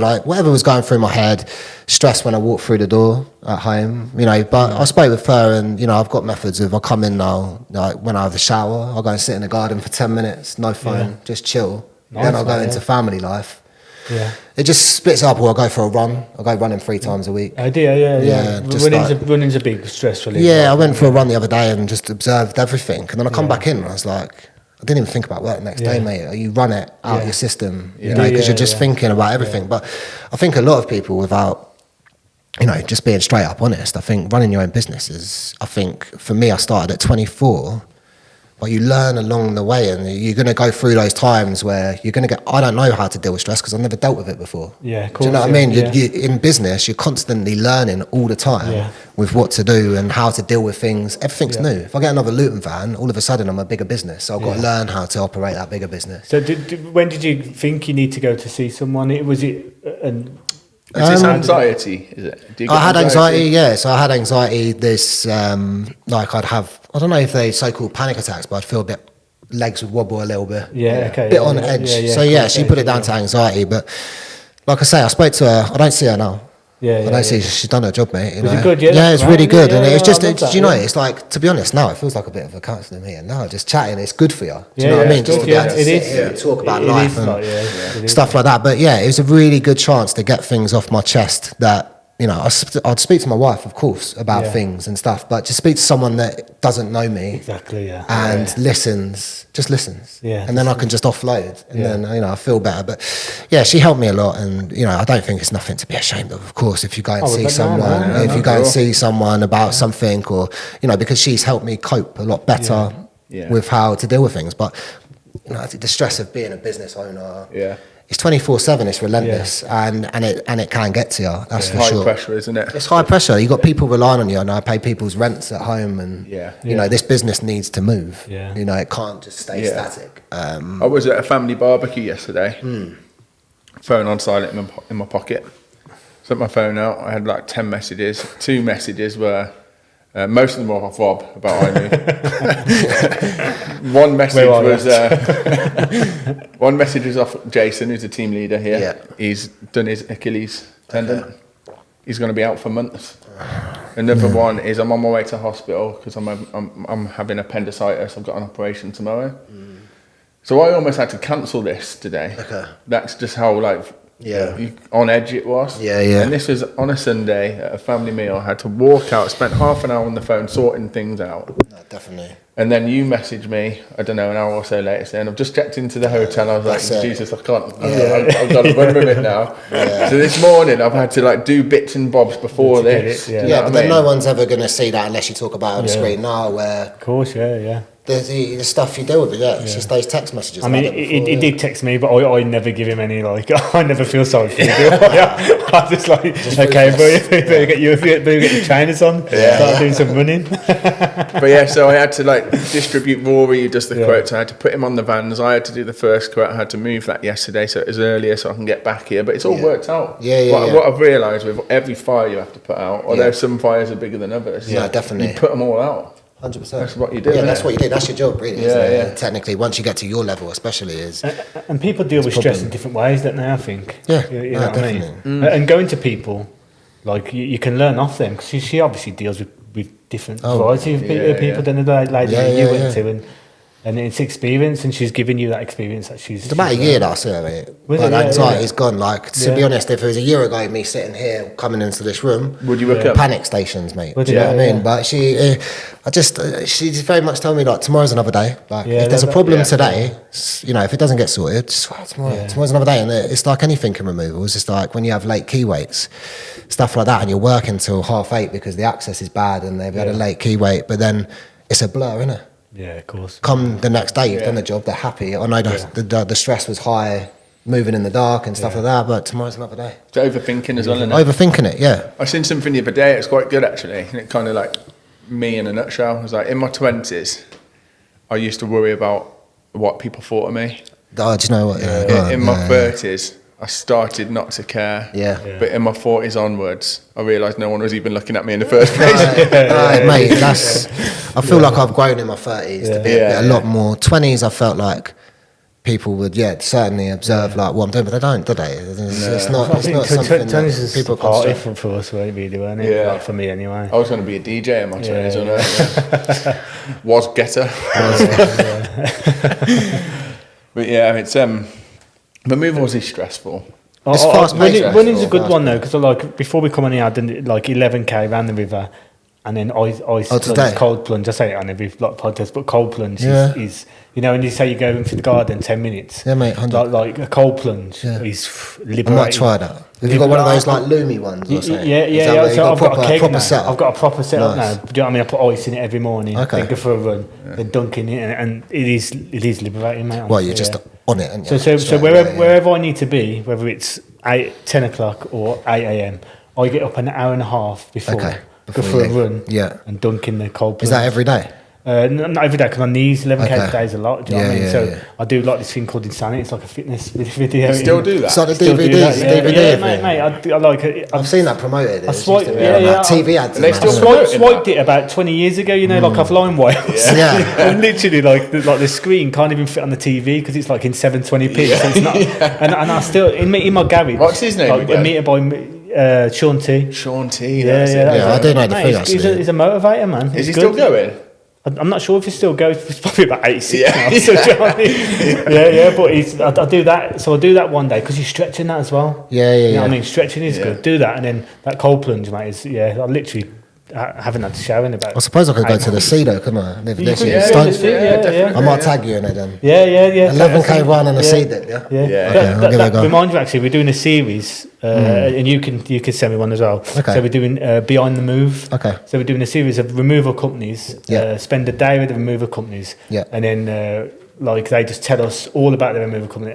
was going through my head, stress when I walked through the door at home, you know, but I spoke with her and, you know, I've got methods of, I come in now, like when I have a shower, I'll go and sit in the garden for 10 minutes, no phone, just chill. Nice, then I'll go into family life. Yeah. It just splits up, or I'll go for a run. I'll go running 3 times a week. Idea, yeah. just Running's a big stress relief. Yeah, I went for a run the other day and just observed everything. And then I come back in and I was like, I didn't even think about work the next day, mate. You run it out of your system, you know, because you're just thinking about everything. But I think a lot of people, without, you know, just being straight up honest, I think running your own business is, I think for me, I started at 24. But you learn along the way, and you're going to go through those times where you're going to get, I don't know how to deal with stress because I've never dealt with it before. Yeah, of course. Do you know what I mean? Yeah. You, in business, you're constantly learning all the time with what to do and how to deal with things. Everything's new. If I get another Luton van, all of a sudden I'm a bigger business. So I've got to learn how to operate that bigger business. So when did you think you need to go to see someone? Is this anxiety? Is it? Do you get I had anxiety, yeah. So I had anxiety. This, like I'd have, I don't know if they so-called panic attacks, but I'd feel a bit, legs would wobble a little bit. Yeah, okay. Bit on edge. So yeah, she put it down to anxiety. But like I say, I spoke to her. I don't see her now. I don't see she's done her job, mate. You know? it good? Yeah, it's really good. And it's just, that, you know, it's like, to be honest, now it feels like a bit of a counselling meeting. Now just chatting, it's good for you. Do you know what I mean? Just to be able to sit here and talk about life and stuff like that. But yeah, it was a really good chance to get things off my chest that, you know, I'd speak to my wife, of course, about things and stuff, but just speak to someone that doesn't know me. And listens, just listens. And then I can just offload and then, you know, I feel better. But yeah, she helped me a lot. And, you know, I don't think it's nothing to be ashamed of course, if you go and see someone, if you go and see someone about something, or, you know, because she's helped me cope a lot better with how to deal with things. But, you know, the stress of being a business owner. It's 24/7. It's relentless, and it can get to you. That's for sure. High pressure, isn't it? It's high pressure. You got people relying on you, and I pay people's rents at home, and you know this business needs to move. You know, it can't just stay static. I was at a family barbecue yesterday. Phone on silent in my pocket. Took my phone out. I had like 10 messages. 2 messages were. Most of them were off Rob about iMove. One message was off Jason, who's the team leader here. He's done his Achilles tendon. He's going to be out for months. Another one is I'm on my way to hospital because I'm having appendicitis. I've got an operation tomorrow. So I almost had to cancel this today. That's just how on edge it was. And this was on a Sunday at a family meal. I had to walk out, spent half an hour on the phone sorting things out. No, definitely. And then you messaged me, I don't know, an hour or so later saying, I've just checked into the hotel. I was like, Jesus, I can't, I've got to run with it now. So this morning I've had to like do bits and bobs before this. But then no one's ever going to see that unless you talk about it on the screen now, where... Of course, the stuff you deal with, it's just those text messages. I mean, he did text me, but I never give him any, like, I never feel sorry for you. I just like, okay, bro, you better get your trainers on, start doing some running. But so I had to like distribute Rory just the quotes. I had to put him on the vans. I had to do the first quote. I had to move that yesterday so it was earlier so I can get back here. But it's all worked out. What I've realised with every fire you have to put out, although some fires are bigger than others. Yeah, definitely. You put them all out. 100%. That's what you do. Yeah, innit? that's what you do. That's your job, really. Yeah, isn't it? yeah. Technically, once you get to your level, especially, is And people deal with stress in different ways, don't they? I think. Yeah, you no, know what I mean. definitely. And going to people, like you can learn off them because she obviously deals with different variety of people than the lady Yeah, you yeah, went yeah. to, and it's experience, and she's giving you that experience that she's. it's about a year that I saw it. Was But it? Yeah, anxiety's gone. Like, to be Yeah. honest, if it was a year ago, me sitting here, coming into this room, Would you look up? panic stations, mate. Would Do you you? know what I Yeah, mean? yeah. But she just very much told me, like, tomorrow's another day. Like, Yeah, if there's a that- problem yeah. today, you know, if it doesn't get sorted, just tomorrow. Yeah. Tomorrow's another day. And it's like anything in removals. It's like when you have late key weights, stuff like that, and you're working till 8:30 because the access is bad and they've had a late key weight, but then it's a blur, innit? Yeah, of course. Come the next day, you've done the job, they're happy. I know the stress was high, moving in the dark and stuff like that, but tomorrow's another day. It's overthinking as well, isn't it? Overthinking it, yeah. I seen something the other day. It's quite good actually. And it kind of like me in a nutshell. I was like, in my 20s, I used to worry about what people thought of me. Oh, do you know what? Yeah, go on. In my Yeah, 30s, I started not to care. Yeah. But in my 40s onwards, I realised no one was even looking at me in the first place. Right, mate, I feel like I've grown in my 30s to be a lot more. 20s, I felt like people would, certainly observe like what I'm doing, but they don't, do they? It's not something that people party can for us, really, weren't it? Yeah. Like for me, anyway. I was going to be a DJ in my 20s, Yeah, wasn't I? Was getter. But yeah, it's removals is stressful. It's fast-paced, Running's a stressful, good one though, because like before we come on here, I did like 11k around the river, and then I today? cold plunge. I say it on every podcast, but cold plunge Yeah. is you know when you say you go into the garden 10 minutes. Yeah, mate, 100. Like a cold plunge is liberating. I might try that. Have you got one of those like Loomy ones or something? Yeah, Is that where you've So I've got a keg proper now. setup? I've got a proper setup Nice. now. Do you know what I mean? I put ice in it every morning. Okay. Then go for a run, then dunk in it, and it is liberating, mate. Well, you're honestly, just yeah. on it, and So wherever I need to be, whether it's 10 o'clock or 8 a.m, I get up an hour and a half before, Okay, go before for you a leave. run, Yeah. and dunk in the cold plunge. Is that every day? Not every day, because on these 11k Okay. days a lot. Do you know what I mean? Yeah, So yeah. I do like this thing called Insanity. It's like a fitness video. Still do that? It's like the Still do DVDs, that, DVD yeah, thing. mate. I like it. I've seen that promoted. I It used swipe- to be yeah, on yeah, like TV ads. And they and still that. promote Swiped it about 20 years ago, you know, like off line wires. Yeah. And literally, like the screen can't even fit on the TV because it's like in 720p. So it's not. And I still in my garage. What's his name Like, again? a meter by Sean T. Sean T. Yeah, that's it. yeah. Yeah, I do know the Mate, thing, he's actually. he's a motivator, man. Is He's he good. still going? I'm not sure if he still goes. He's probably about 86 Yeah. now. So, do you know what I mean? yeah. But I do that. So I do that one day because you're stretching that as well. Yeah, You know yeah. what I mean? Stretching is Yeah. good. Do that, and then that cold plunge, mate. Is I literally haven't had to shower in about. I suppose I could go to the sea though, couldn't I? Live You this could, year. yeah, Stone- the sea, yeah. definitely. I might tag you in it then. Yeah. 11k run and a Yeah. sea dip, yeah? Yeah. Yeah. Okay, I'll give it a go. Remind you, actually, we're doing a series, and you can send me one as well. Okay. So we're doing Beyond the Move. Okay. So we're doing a series of removal companies. Yeah. Spend a day with the removal companies. Yeah. And then like they just tell us all about the removal company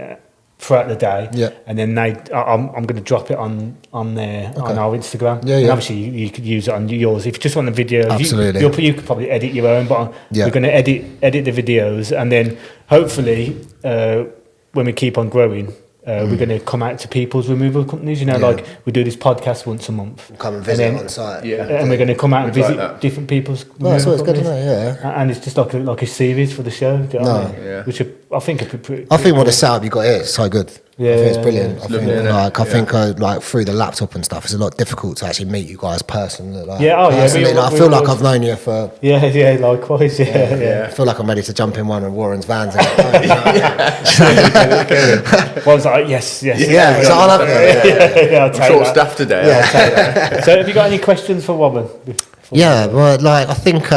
throughout the day. Yeah. And then I'm going to drop it on there on our Instagram. Yeah, And yeah. obviously you could use it on yours if you just want the video. Absolutely. You could probably edit your own, but Yeah. we're going to edit the videos, and then hopefully when we keep on growing, we're going to come out to people's removal companies. You know, Yeah. like we do this podcast once a month. Come and visit then- on site. Yeah. And we're going to come out and We'd like visit that. different people's Well, that's removal always good to companies. know, yeah. And it's just like a series for the show. Do you know what I mean? Yeah. Which I think are pretty I think what the setup you got here is so good. Yeah, I think it's yeah, brilliant. yeah. I It's think, lovely, innit? I think like through the laptop and stuff, it's a lot difficult to actually meet you guys personally. Like, Yeah, oh, yeah, personally, we- like, I we feel like always- I've known you for. Yeah, likewise. Yeah. I feel like I'm ready to jump in one of Warren's vans. Well, it's like, yes. Yeah, so I love it. Yeah, I'll I'm take short that. staffed today. Yeah. So have you got any questions for Robin? Yeah, well, like I think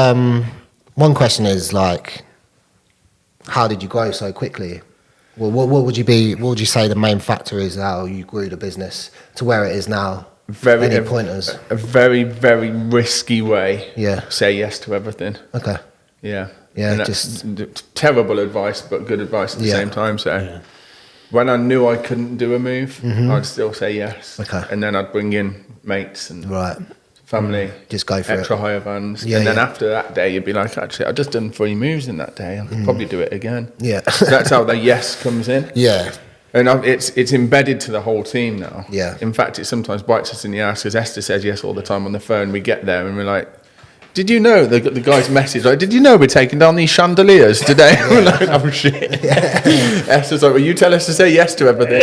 one question is like, how did you grow so quickly? Well, what would you say the main factor is how you grew the business to where it is now? Any pointers? A very, very risky way. Yeah. Say yes to everything. Okay. Yeah. Yeah, And just- that's terrible advice, but good advice at the Yeah. same time. So when I knew I couldn't do a move, I'd still say yes. Okay. And then I'd bring in mates and Right. family. Just go for extra it. hire vans. Yeah, and then yeah. after that day, you'd be like, actually, I've just done 3 moves in that day. I could probably do it again. Yeah. So that's how the yes comes in. Yeah. And it's embedded to the whole team now. Yeah. In fact, it sometimes bites us in the ass because Esther says yes all the time on the phone. We get there and we're like, Did you know the guy's message? Like, did you know we're taking down these chandeliers today? We're like, oh shit. Esther's like, well, you tell us to say yes to everything.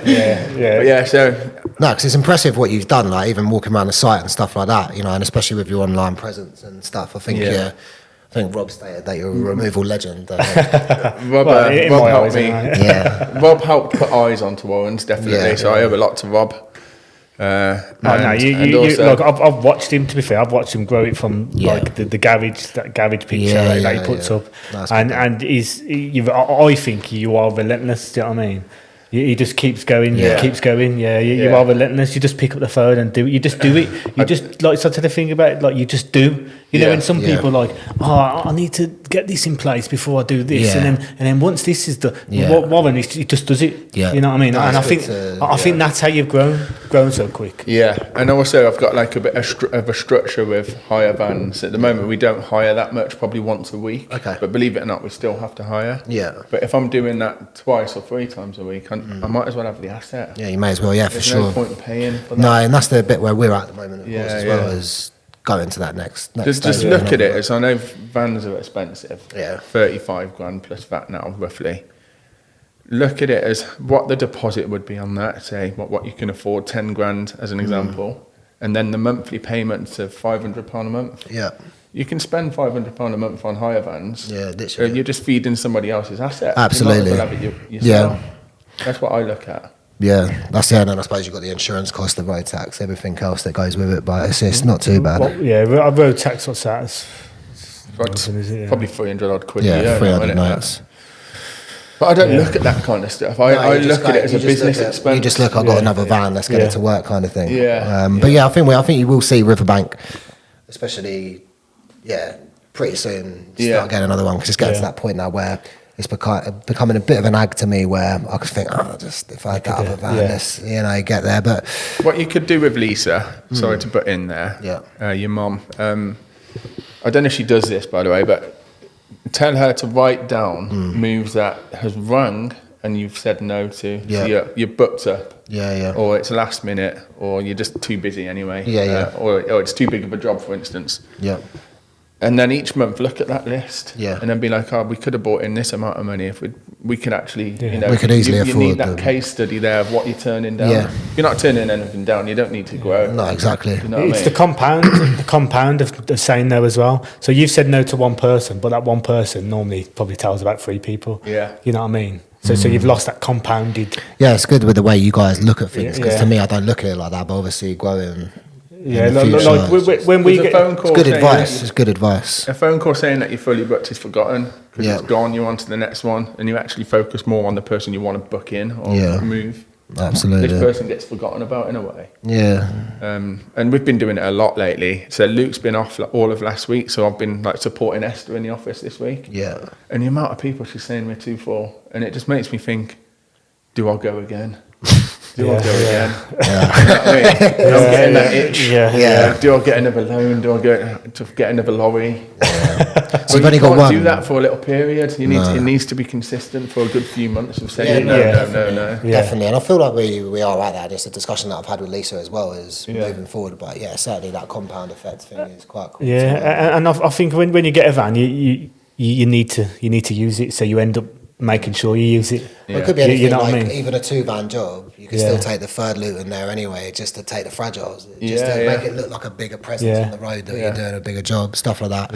Yeah. So No, because it's impressive what you've done, like even walking around the site and stuff like that, you know, and especially with your online presence and stuff. I think I think Rob stated that you're a removal legend. Rob, in Rob my helped eyes, me. anyway. Yeah. Rob helped put eyes onto Owens, definitely. So I owe a lot to Rob. You Also, like I've watched him. To be fair, I've watched him grow it from like the garage picture that he puts up, and I think you are relentless. Do you know what I mean? He just keeps going, keeps going. You are relentless. You just pick up the phone and do it. You just do it. You just like sort of the thing about it, like you just do. You know, when some people are like, oh, I need to get this in place before I do this, and then once this is done, Warren, he just does it. Yeah. You know what I mean? No, and I think that's how you've grown so quick. Yeah, and also I've got like a bit of a structure with hire vans. At the moment, we don't hire that much, probably once a week. Okay. But believe it or not, we still have to hire. Yeah. But if I'm doing that twice or 3 times a week, I might as well have the asset. Yeah, you may as well, for There's sure. no point paying for that. No, and that's the bit where we're at the moment, of course, as well, Yeah. as going to that next Just stage. look at it as I know vans are expensive. Yeah. 35 grand plus VAT now, roughly. Look at it as what the deposit would be on that, say what you can afford, 10 grand as an example, and then the monthly payments of £500 a month. Yeah. You can spend £500 a month on hire vans. Yeah, literally. You're just feeding somebody else's asset. Absolutely. You might as well have it yourself. That's what I look at. Yeah, that's it. And then I suppose you've got the insurance cost, the road tax, everything else that goes with it, but it's not too bad. Well, road tax, what's that? Probably 300 odd quid a Yeah, year. 300 isn't it? notes. But I don't look at that kind of stuff. I look at it as a business expense. You just look, I've got another van, let's get it to work kind of thing. Yeah. But I think you will see Riverbank, especially, pretty soon, start getting another one, because it's getting to that point now where it's becoming a bit of an ag to me, where I could think, if I get other van, let's, get there. But what you could do with Lisa, sorry to put in there, your mum, I don't know if she does this, by the way, but tell her to write down moves that has rung and you've said no to. So you're booked up. Or it's last minute, or you're just too busy anyway. Or it's too big of a job, for instance. And then each month look at that list. And then be like, we could have bought in this amount of money if we could actually, we could easily afford. You need that case study there of what you're turning down. You're not turning anything down. You don't need to grow. No, exactly. You know what It's I mean? the compound of saying no as well. So you've said no to one person, but that one person normally probably tells about 3 people. Yeah. You know what I mean? So you've lost that compounded. Yeah, it's good with the way you guys look at things, because to me, I don't look at it like that, but obviously growing. When we get a phone call, It's good advice. It's good advice. A phone call saying that you're fully booked is forgotten, because it's gone. You're on to the next one, and you actually focus more on the person you want to book in or move. Absolutely. This person gets forgotten about in a way. Yeah. And we've been doing it a lot lately. So Luke's been off all of last week, so I've been supporting Esther in the office this week. Yeah. And the amount of people she's saying we're too full, and it just makes me think, do I go again? Do I go again? You know what I mean? I'm getting that itch. Do I get another loan? Do I get another lorry? So you've only got one. Do that for a little period. It needs to be consistent for a good few months of saying no. Definitely, and I feel like we are at that. It's a discussion that I've had with Lisa as well, is moving forward. But certainly that compound effect thing is quite cool. And I think when you get a van, you need to use it, so you end up making sure you use it. Well, it could be anything, you know what I mean? Even a 2-van job, you can still take the third loot in there anyway, just to take the fragiles, just to make it look like a bigger presence on the road, that you're doing a bigger job, stuff like that.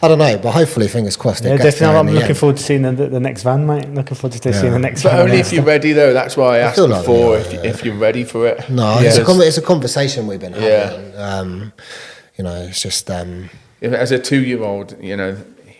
I don't know, but hopefully, fingers crossed. Definitely. I'm looking forward to seeing the next van, mate. Looking forward to seeing the next van. But only if you're ready, though. That's why I asked before, if you're ready for it. No, it's a conversation we've been having. It's just... As a 2-year-old,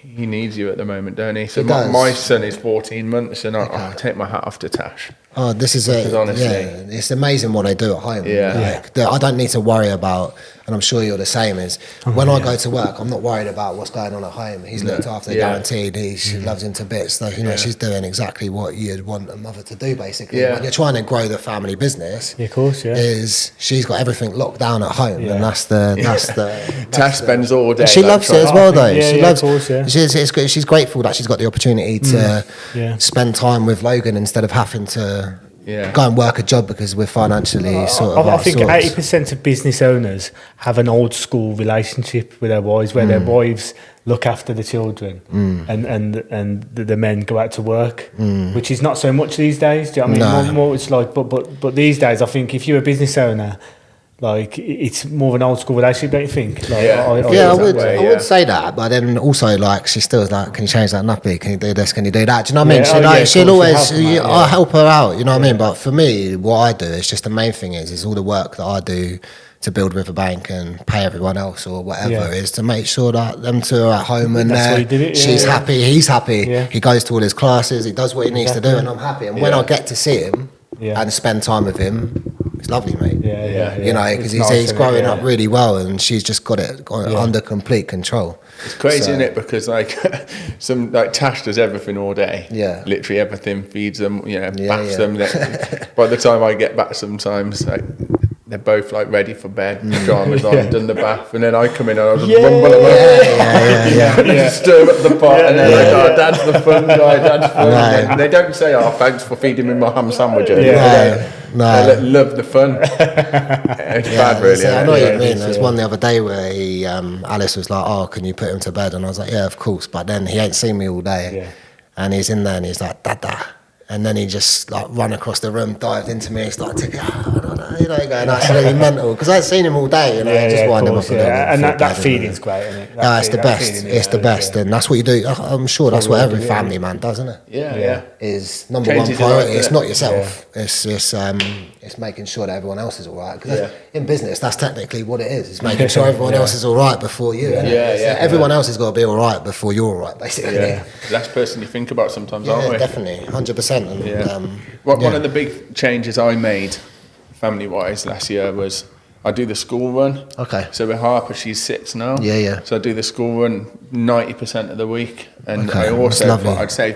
he needs you at the moment, don't he? So my son is 14 months, and I take my hat off to Tash. Oh, this is honestly, it's amazing what they do at home. I don't need to worry about, and I'm sure you're the same, is when I go to work, I'm not worried about what's going on at home. He's looked after, guaranteed. She loves him to bits. So, she's doing exactly what you'd want a mother to do, basically. When you're trying to grow the family business, of course, is she's got everything locked down at home, and that's the Tash spends all day. She loves it as well, though. She loves. Of course, She's grateful that she's got the opportunity to spend time with Logan instead of having to go and work a job because we're financially sort of. I think sorts. 80% of business owners have an old school relationship with their wives, where their wives look after the children, and the men go out to work, which is not so much these days. Do you know what I mean? More it's like, but these days, I think if you're a business owner, like it's more of an old school relationship, don't you think? Like, I would say that, but then also like she still is like, can you change that nappy? Can you do this? Can you do that? Do you know what I mean? She'll always, I help her out. You know what I mean? But for me, what I do is just the main thing is all the work that I do to build Riverbank and pay everyone else or whatever is to make sure that them two are at home and she's happy, he's happy. He goes to all his classes, he does what he nees to do, and I'm happy. And when I get to see him and spend time with him, it's lovely, mate. You know, because he's growing up really well, and she's just got it under complete control. It's crazy, isn't it? Because like Tash does everything all day. Yeah, literally everything. Feeds them, baths them. By the time I get back, sometimes like they're both like ready for bed, pajamas on, done the bath, and then I come in and I just rumble at them, stir up the pot, and then like, Dad's the fun guy, Dad's fun. And they don't say, thanks for feeding me my ham sandwiches. They love the fun. It's bad, really. I know what you mean. There's one the other day where Alice was like, can you put him to bed? And I was like, yeah, of course. But then he ain't seen me all day, and he's in there and he's like, Dada. And then he just like run across the room, dived into me, started going absolutely mental because I hadn't seen him all day, just wind him up a little bit. And that feeling's great, isn't it? It's the best. It's the best, and that's what you do. I'm sure that's what every family man does, isn't it? Yeah. Is number one priority. It's not yourself. It's making sure that everyone else is all right. Because in business, that's technically what it is. It's making sure everyone else is all right before you. Everyone else has got to be all right before you're all right, basically. The last person you think about sometimes, aren't we? Definitely, 100%. One of the big changes I made family-wise last year was I do the school run. Okay. So with Harper, she's 6 now. Yeah. So I do the school run 90% of the week, and I also, I'd say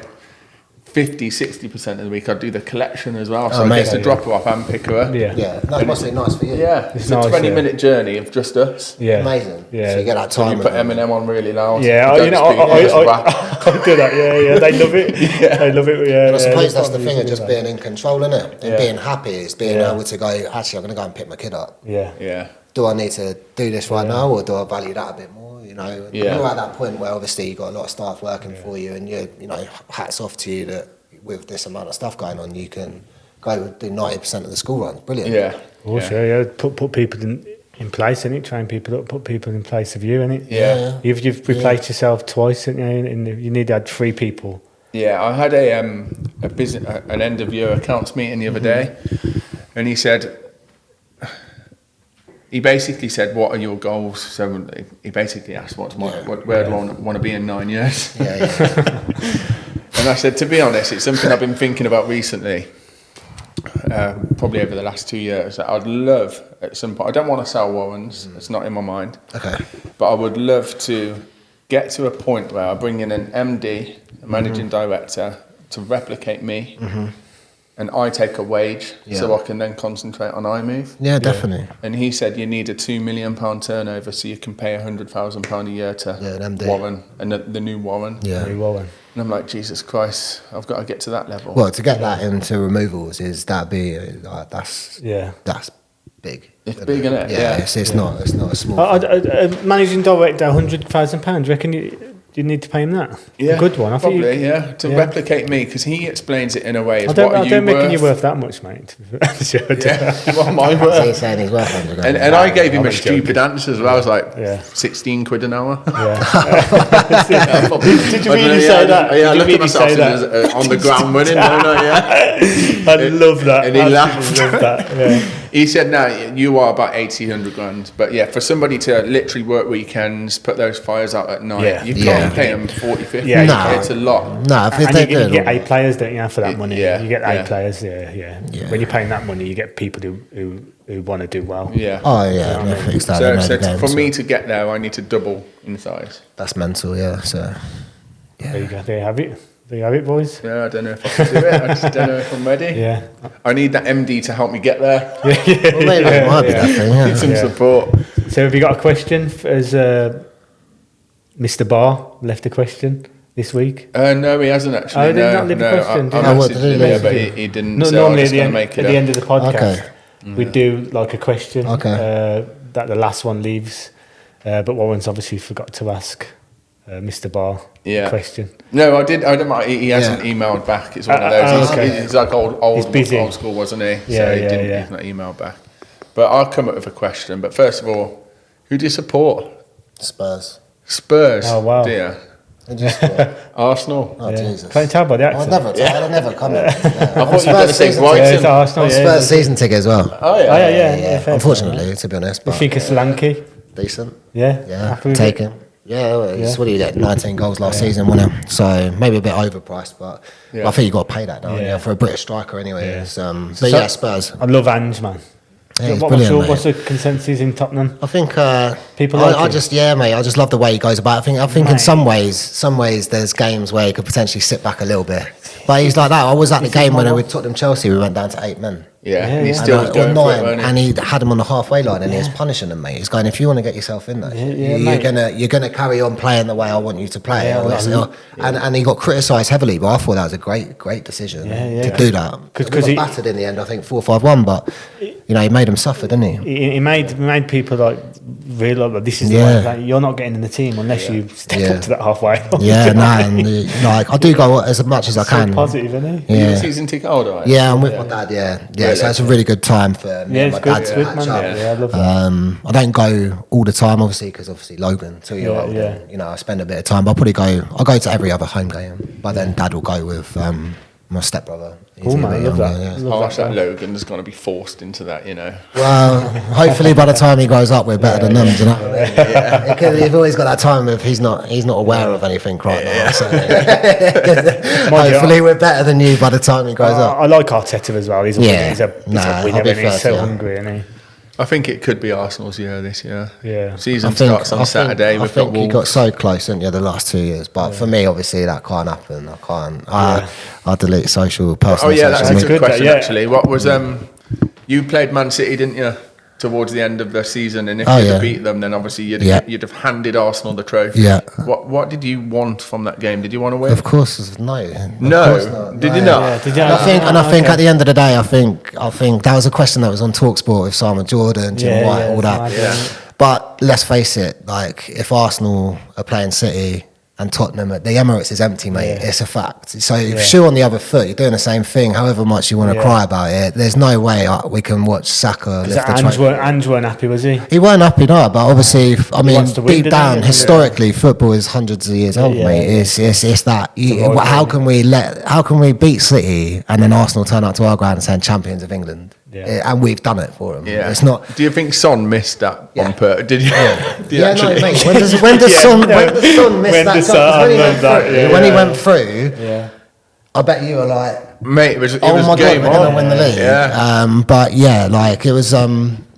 50-60% of the week I do the collection as well, so I get to drop her off and pick her up. That must be nice for you. It's a 20-minute journe of just us. Amazing. So you get that time. So you put Eminem on really loud. I do that. They love it. They love it. And I suppose that's the thing of just being in control, innit? And being happy is being able to go, actually I'm going to go and pick my kid up. Do I need to do this right now, or do I value that a bit more? You're at that point where obviously you've got a lot of staff working for you, and hats off to you that with this amount of stuff going on, you can go do 90% of the school runs. Brilliant. Put people in place, innit? Train people up, put people in place of you, innit? You've replaced yourself twice, innit? You need to add 3 people. I had an end of year accounts meeting the other day, and he basically said, what are your goals? So he basically asked, where do I want to be in 9 years? And I said, to be honest, it's something I've been thinking about recently, probably over the last 2 years, that I'd love at some point, I don't want to sell Warrens, it's not in my mind, but I would love to get to a point where I bring in an MD, a managing director, to replicate me, and I take a wage so I can then concentrate on iMove. Definitely. And he said you need a £2 million turnover so you can pay £100,000 a year to Warren, and the new Warren. Warren. And I'm like, Jesus Christ, I've got to get to that level. Well, to get that into removals that's big. It's big, isn't it? It's not a small. Managing director, £100,000. Do you reckon you need to pay him that? A good one. Probably, to replicate me, because he explains it in a way as I don't reckon you're worth that much, mate. What am I worth? He's saying he's worth 100 grand. And I gave him a stupid answer as well. I was like, 16 quid an hour. Did you really say that? Yeah, I looked at myself on the ground running. I love that. And he laughed. Love that. He said, no, you are about 100 grand. But for somebody to literally work weekends, put those fires out at night, you can't pay them 40, 50. It's a lot. No, and you get A players, don't you, for that money? You get A players, When you're paying that money, you get people who want to do well. So for me to get there, I need to double in size. That's mental, So, There you go. There you have it, boys. I don't know if I can do it. I just don't know if I'm ready. I need that MD to help me get there. Need some support. So have you got a question? As Mr. Barr left a question. this week? No, he hasn't actually. Oh, did not leave a question, did I he? What did he messaged him, leave? but he didn't. No, So normally I'm at just the going end, to make at it the up. end of the podcast, Okay. we do like a question Okay. that the last one leaves. But Warren's obviously forgot to ask Mr. Barr a question. No, I did. I don't mind. He hasn't Yeah. emailed back. It's one of those. Okay. He's like He's busy. old school, wasn't he? Yeah, so he yeah, didn't. yeah. He's not emailed back. But I'll come up with a question. But first of all, who do you support? Spurs. Spurs. Oh, wow. Dear. Who do you support? Arsenal. Oh, Jesus. Can't tell by the accent. I'd never come in. I thought you were going to say Yeah, Brighton. it's Arsenal. I'm Yeah, Spurs season ticket as well. Oh yeah. Oh, yeah. Fair Unfortunately, to be honest. play. I But think it's Solanke. decent. Yeah. Yeah, Happy with take it? him. Yeah, well, Yeah. what did he get? 19 goals last season, wasn't it? So maybe a bit overpriced, but Yeah. I think you got to pay that now. Yeah. Yeah, for a British striker anyway. Yeah. It's, but yeah, Spurs. I love Ange, man. Yeah, he's what's brilliant, what's the mate. consensus in Tottenham? I think People like I him. just mate. I just love the way he goes about. I think in Mate. some ways there's games where he could potentially sit back a little bit, but he's like that. I was at the game when with Tottenham Chelsea. We went down to 8 men. Yeah, Yeah, and he yeah. still was Or going for it, 9, weren't he? and he had him on the halfway line, and he was punishing them, mate. He's going, if you want to get yourself in there, Yeah, mate. you're gonna carry on playing the way I want you to play. Yeah, Or it's like- not- and he got criticised heavily, but I thought that was a great decision to do that. 'Cause Because he he- got battered in the end, I think 4-5-1, but he made him suffer, didn't he? He made people like realise that this is the Yeah. way. Like, you're not getting in the team unless you step Yeah. up to that halfway. Yeah, no, and like I do go as much as I So can. positive, isn't he? Are you a Yeah. season ticket holder? Right? Yeah, I'm with my dad. Yeah. Really? So it's a really good time for me Yeah, and it's my good. dad It's to good, catch man. up. Yeah, I love that. I don't go all the time, obviously, because Logan, 2-year-old. Yeah, yeah. And, you know, I spend a bit of time. But I'll go to every other home game. But then Dad will go with my stepbrother. He's Cool, a man. I bit love younger, that. yeah. I love Harsh that guy. Logan's going to be forced into that, you know. Well, hopefully by the time he grows up, we're better than them. Do you know what I mean? Yeah. Because you've always got that time of he's not aware of anything right now. So hopefully we're better than you by the time he grows up. I like Arteta as well. He's a Yeah. winner. He's a I'll winner, be and he's first, so yeah. hungry, isn't he? I think it could be Arsenal's year this year. Yeah. Season starts on Saturday. I We've got think he Wolves. got so close, didn't you, the last 2 years? But for me, obviously, that can't happen. I can't. I delete Oh personal yeah, that's a social good good, question yeah. actually. What was you played Man City, didn't you, towards the end of the season? And if Oh, you'd yeah. have beat them, then obviously you'd have handed Arsenal the trophy. Yeah. What did you want from that game? Did you want to win? Of course, no. Of No. course not. Did No. you not? Yeah, did you? And I think at the end of the day, I think that was a question that was on Talksport with Simon Jordan, Jim White, all that. it's mad, Yeah. But let's face it, like if Arsenal are playing City and Tottenham, the Emirates is empty, mate. Yeah. It's a fact. So if shoe on the other foot, you're doing the same thing. However much you want to Yeah. cry about it, there's no way we can watch Saka lift the trophy. Ange weren't happy, was he? He weren't happy, no, but obviously, I mean, wants to win, deep doesn't down, he? historically, football is hundreds of years old, Yeah, mate. yeah. It's that. rivalry. How can we beat City and then Arsenal turn up to our ground and say champions of England? Yeah. And we've done it for them. Yeah. It's not. Do you think Son missed that Yeah. on purpose? Did you? Did you Yeah, actually? no, mate. When does Yeah, Son no. miss When that does shot? 'Cause Son when he went love that, through, yeah, when he yeah. went through, Yeah. I bet you were like, Mate, it was oh my god, game we're on. gonna win the league. Yeah. But yeah, like it was.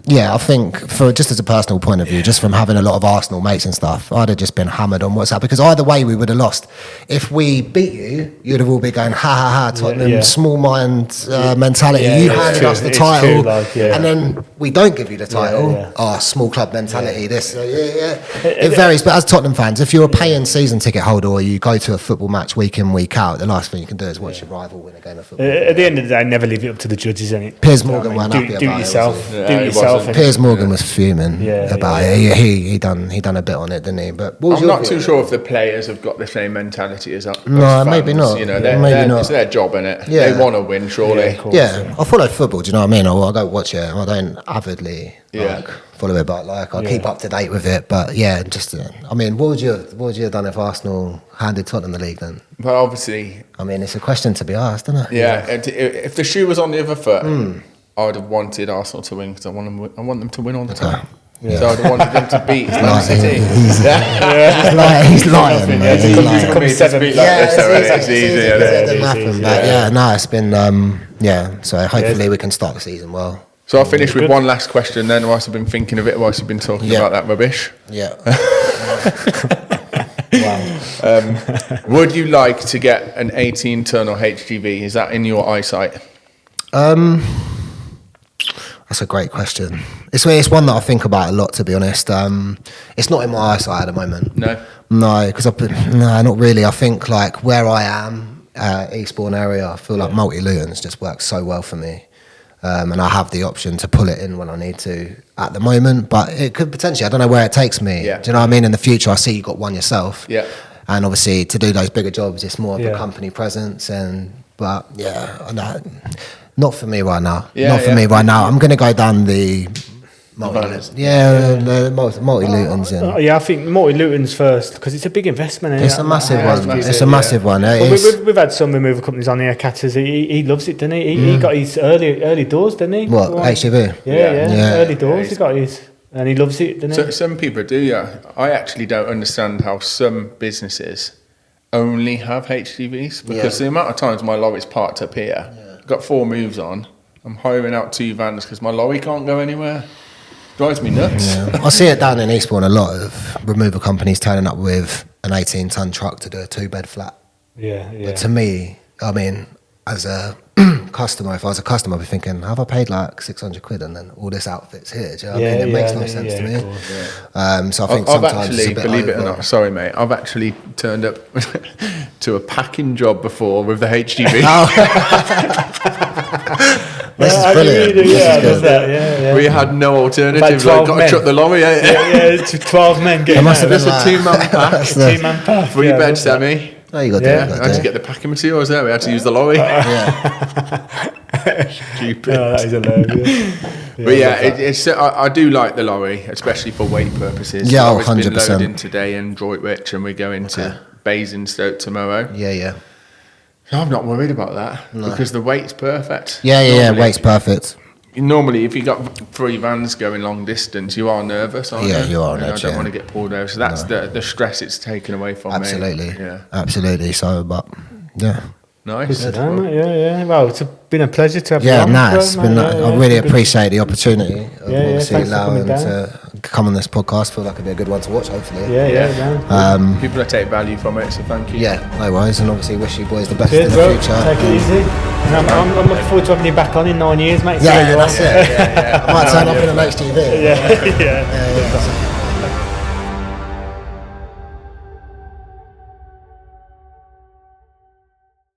Yeah, I think for just as a personal point of view, just from having a lot of Arsenal mates and stuff, I'd have just been hammered on WhatsApp because either way we would have lost. If we beat you, you'd have all been going ha ha ha, Tottenham, yeah. small mind mentality. Yeah, you it's handed true, us the it's title, true, like, yeah. and then we don't give you the title. yeah. Small club mentality. This, it varies. But as Tottenham fans, if you're a paying season ticket holder or you go to a football match week in week out, the last thing you can do is watch your rival win a game of football. At the end of the day, never leave it up to the judges, innit? Piers Morgan weren't do, happy do about it it, yourself. was he? Do Yeah, it he yourself. wasn't. Piers Morgan was fuming Yeah, about it. He done a bit on it, didn't he? But what was I'm your not too view? sure if the players have got the same mentality as us. No, fans. maybe not. You know, Maybe not. it's their job, innit? Yeah. They want to win, surely. Yeah, of course. Yeah, I follow football. Do you know what I mean? I go watch it. I don't avidly Yeah. follow it, but like I keep up to date with it. But yeah, just I mean, what would you have done if Arsenal handed Tottenham the league? Then But obviously, I mean, it's a question to be asked, isn't it? yeah. If the shoe was on the other foot, I would have wanted Arsenal to win because I want them to win all the time. Yeah. So I'd have wanted them to beat Man Like, City. he's lying, man. It's He's easy lying. to come It's seventh. beat like this, already. It's easy easy, to isn't say it? it didn't happen, easy, but yeah, no, it's been so hopefully we can start the season well. So I'll finish with one last question then, whilst I've been thinking of it, whilst you've been talking Yeah. about that rubbish. Yeah. Would you like to get an 18-ton or HGV? Is that in your eyesight? That's a great question. It's one that I think about a lot, to be honest. It's not in my eyesight at the moment. No. No, because no, not really. I think like where I am, Eastbourne area, I feel like multi-Luton's just works so well for me. And I have the option to pull it in when I need to at the moment, but it could potentially, I don't know where it takes me. Yeah. Do you know what I mean? In the future, I see you got one yourself. Yeah. And obviously to do those bigger jobs, it's more of a Yeah. company presence but no, not for me right now. Yeah, Not for yeah. me right now. I'm going to go down the multi-Lutons. I think multi-Luton's first because it's a big investment. Isn't It's it? a massive Like, one. massive, It's a massive one. But It's, we've had some removal companies on here, Catters. He loves it, doesn't he? He got his early doors, didn't he? what, HGV? Yeah. Early doors. Yeah, he got his, and he loves it, doesn't he? So some people do, yeah. I actually don't understand how some businesses only have HGVs because the amount of times my lorry's parked up here, I've got 4 moves on, I'm hiring out 2 vans because my lorry can't go anywhere. Drives me nuts. Yeah. I see it down in Eastbourne a lot of removal companies turning up with an 18-ton truck to do a 2-bed flat. Yeah. But to me, I mean, as a customer, if I was a customer, I'd be thinking, have I paid like 600 quid and then all this outfit's here? Do you know what I mean? It makes no sense to me. So I think I've sometimes it's actually, a bit believe it or over. not, sorry mate, I've actually turned up to a packing job before with the HGV. This is brilliant. This is good. Yeah. We had no alternative. About Like, 12 got to men. truck the lorry. Yeah, it's 12 men getting must out. have That's been a 2-man pack. That's the- 2-man pack. 3 yeah, bed that's that. semi. Oh, you got to Yeah. do it. I had to get the packing materials there. We had to use the lorry. Stupid. Oh, that is hilarious. But it's I do like the lorry, especially for weight purposes. Yeah, The lorry's been 100%. loaded in today in Droitwich, and we go into Basingstoke tomorrow. Yeah. I'm not worried about that because the weight's perfect. Yeah, Normally- weight's perfect. Normally, if you got 3 vans going long distance, you are nervous, aren't Yeah, you? you are on And I edge, don't yeah. want to get pulled over. So that's the stress it's taken away from Absolutely. me. Yeah. Absolutely. So, but, yeah. Nice. Good to know, mate. Yeah. Well, it's been a pleasure to have you Yeah, on. nice. bro, mate. I really appreciate the opportunity of obviously thanks for coming allowing to come on this podcast. Feel like it'd be a good one to watch, hopefully. Yeah. People that take value from it, so thank you. Yeah, no worries. And obviously wish you boys the best Cheers, in the bro. future. Take it easy. And I'm looking forward to having you back on in 9 years, mate. Yeah, See how you that's are. it. I might turn up in an HGV. Yeah. Yeah.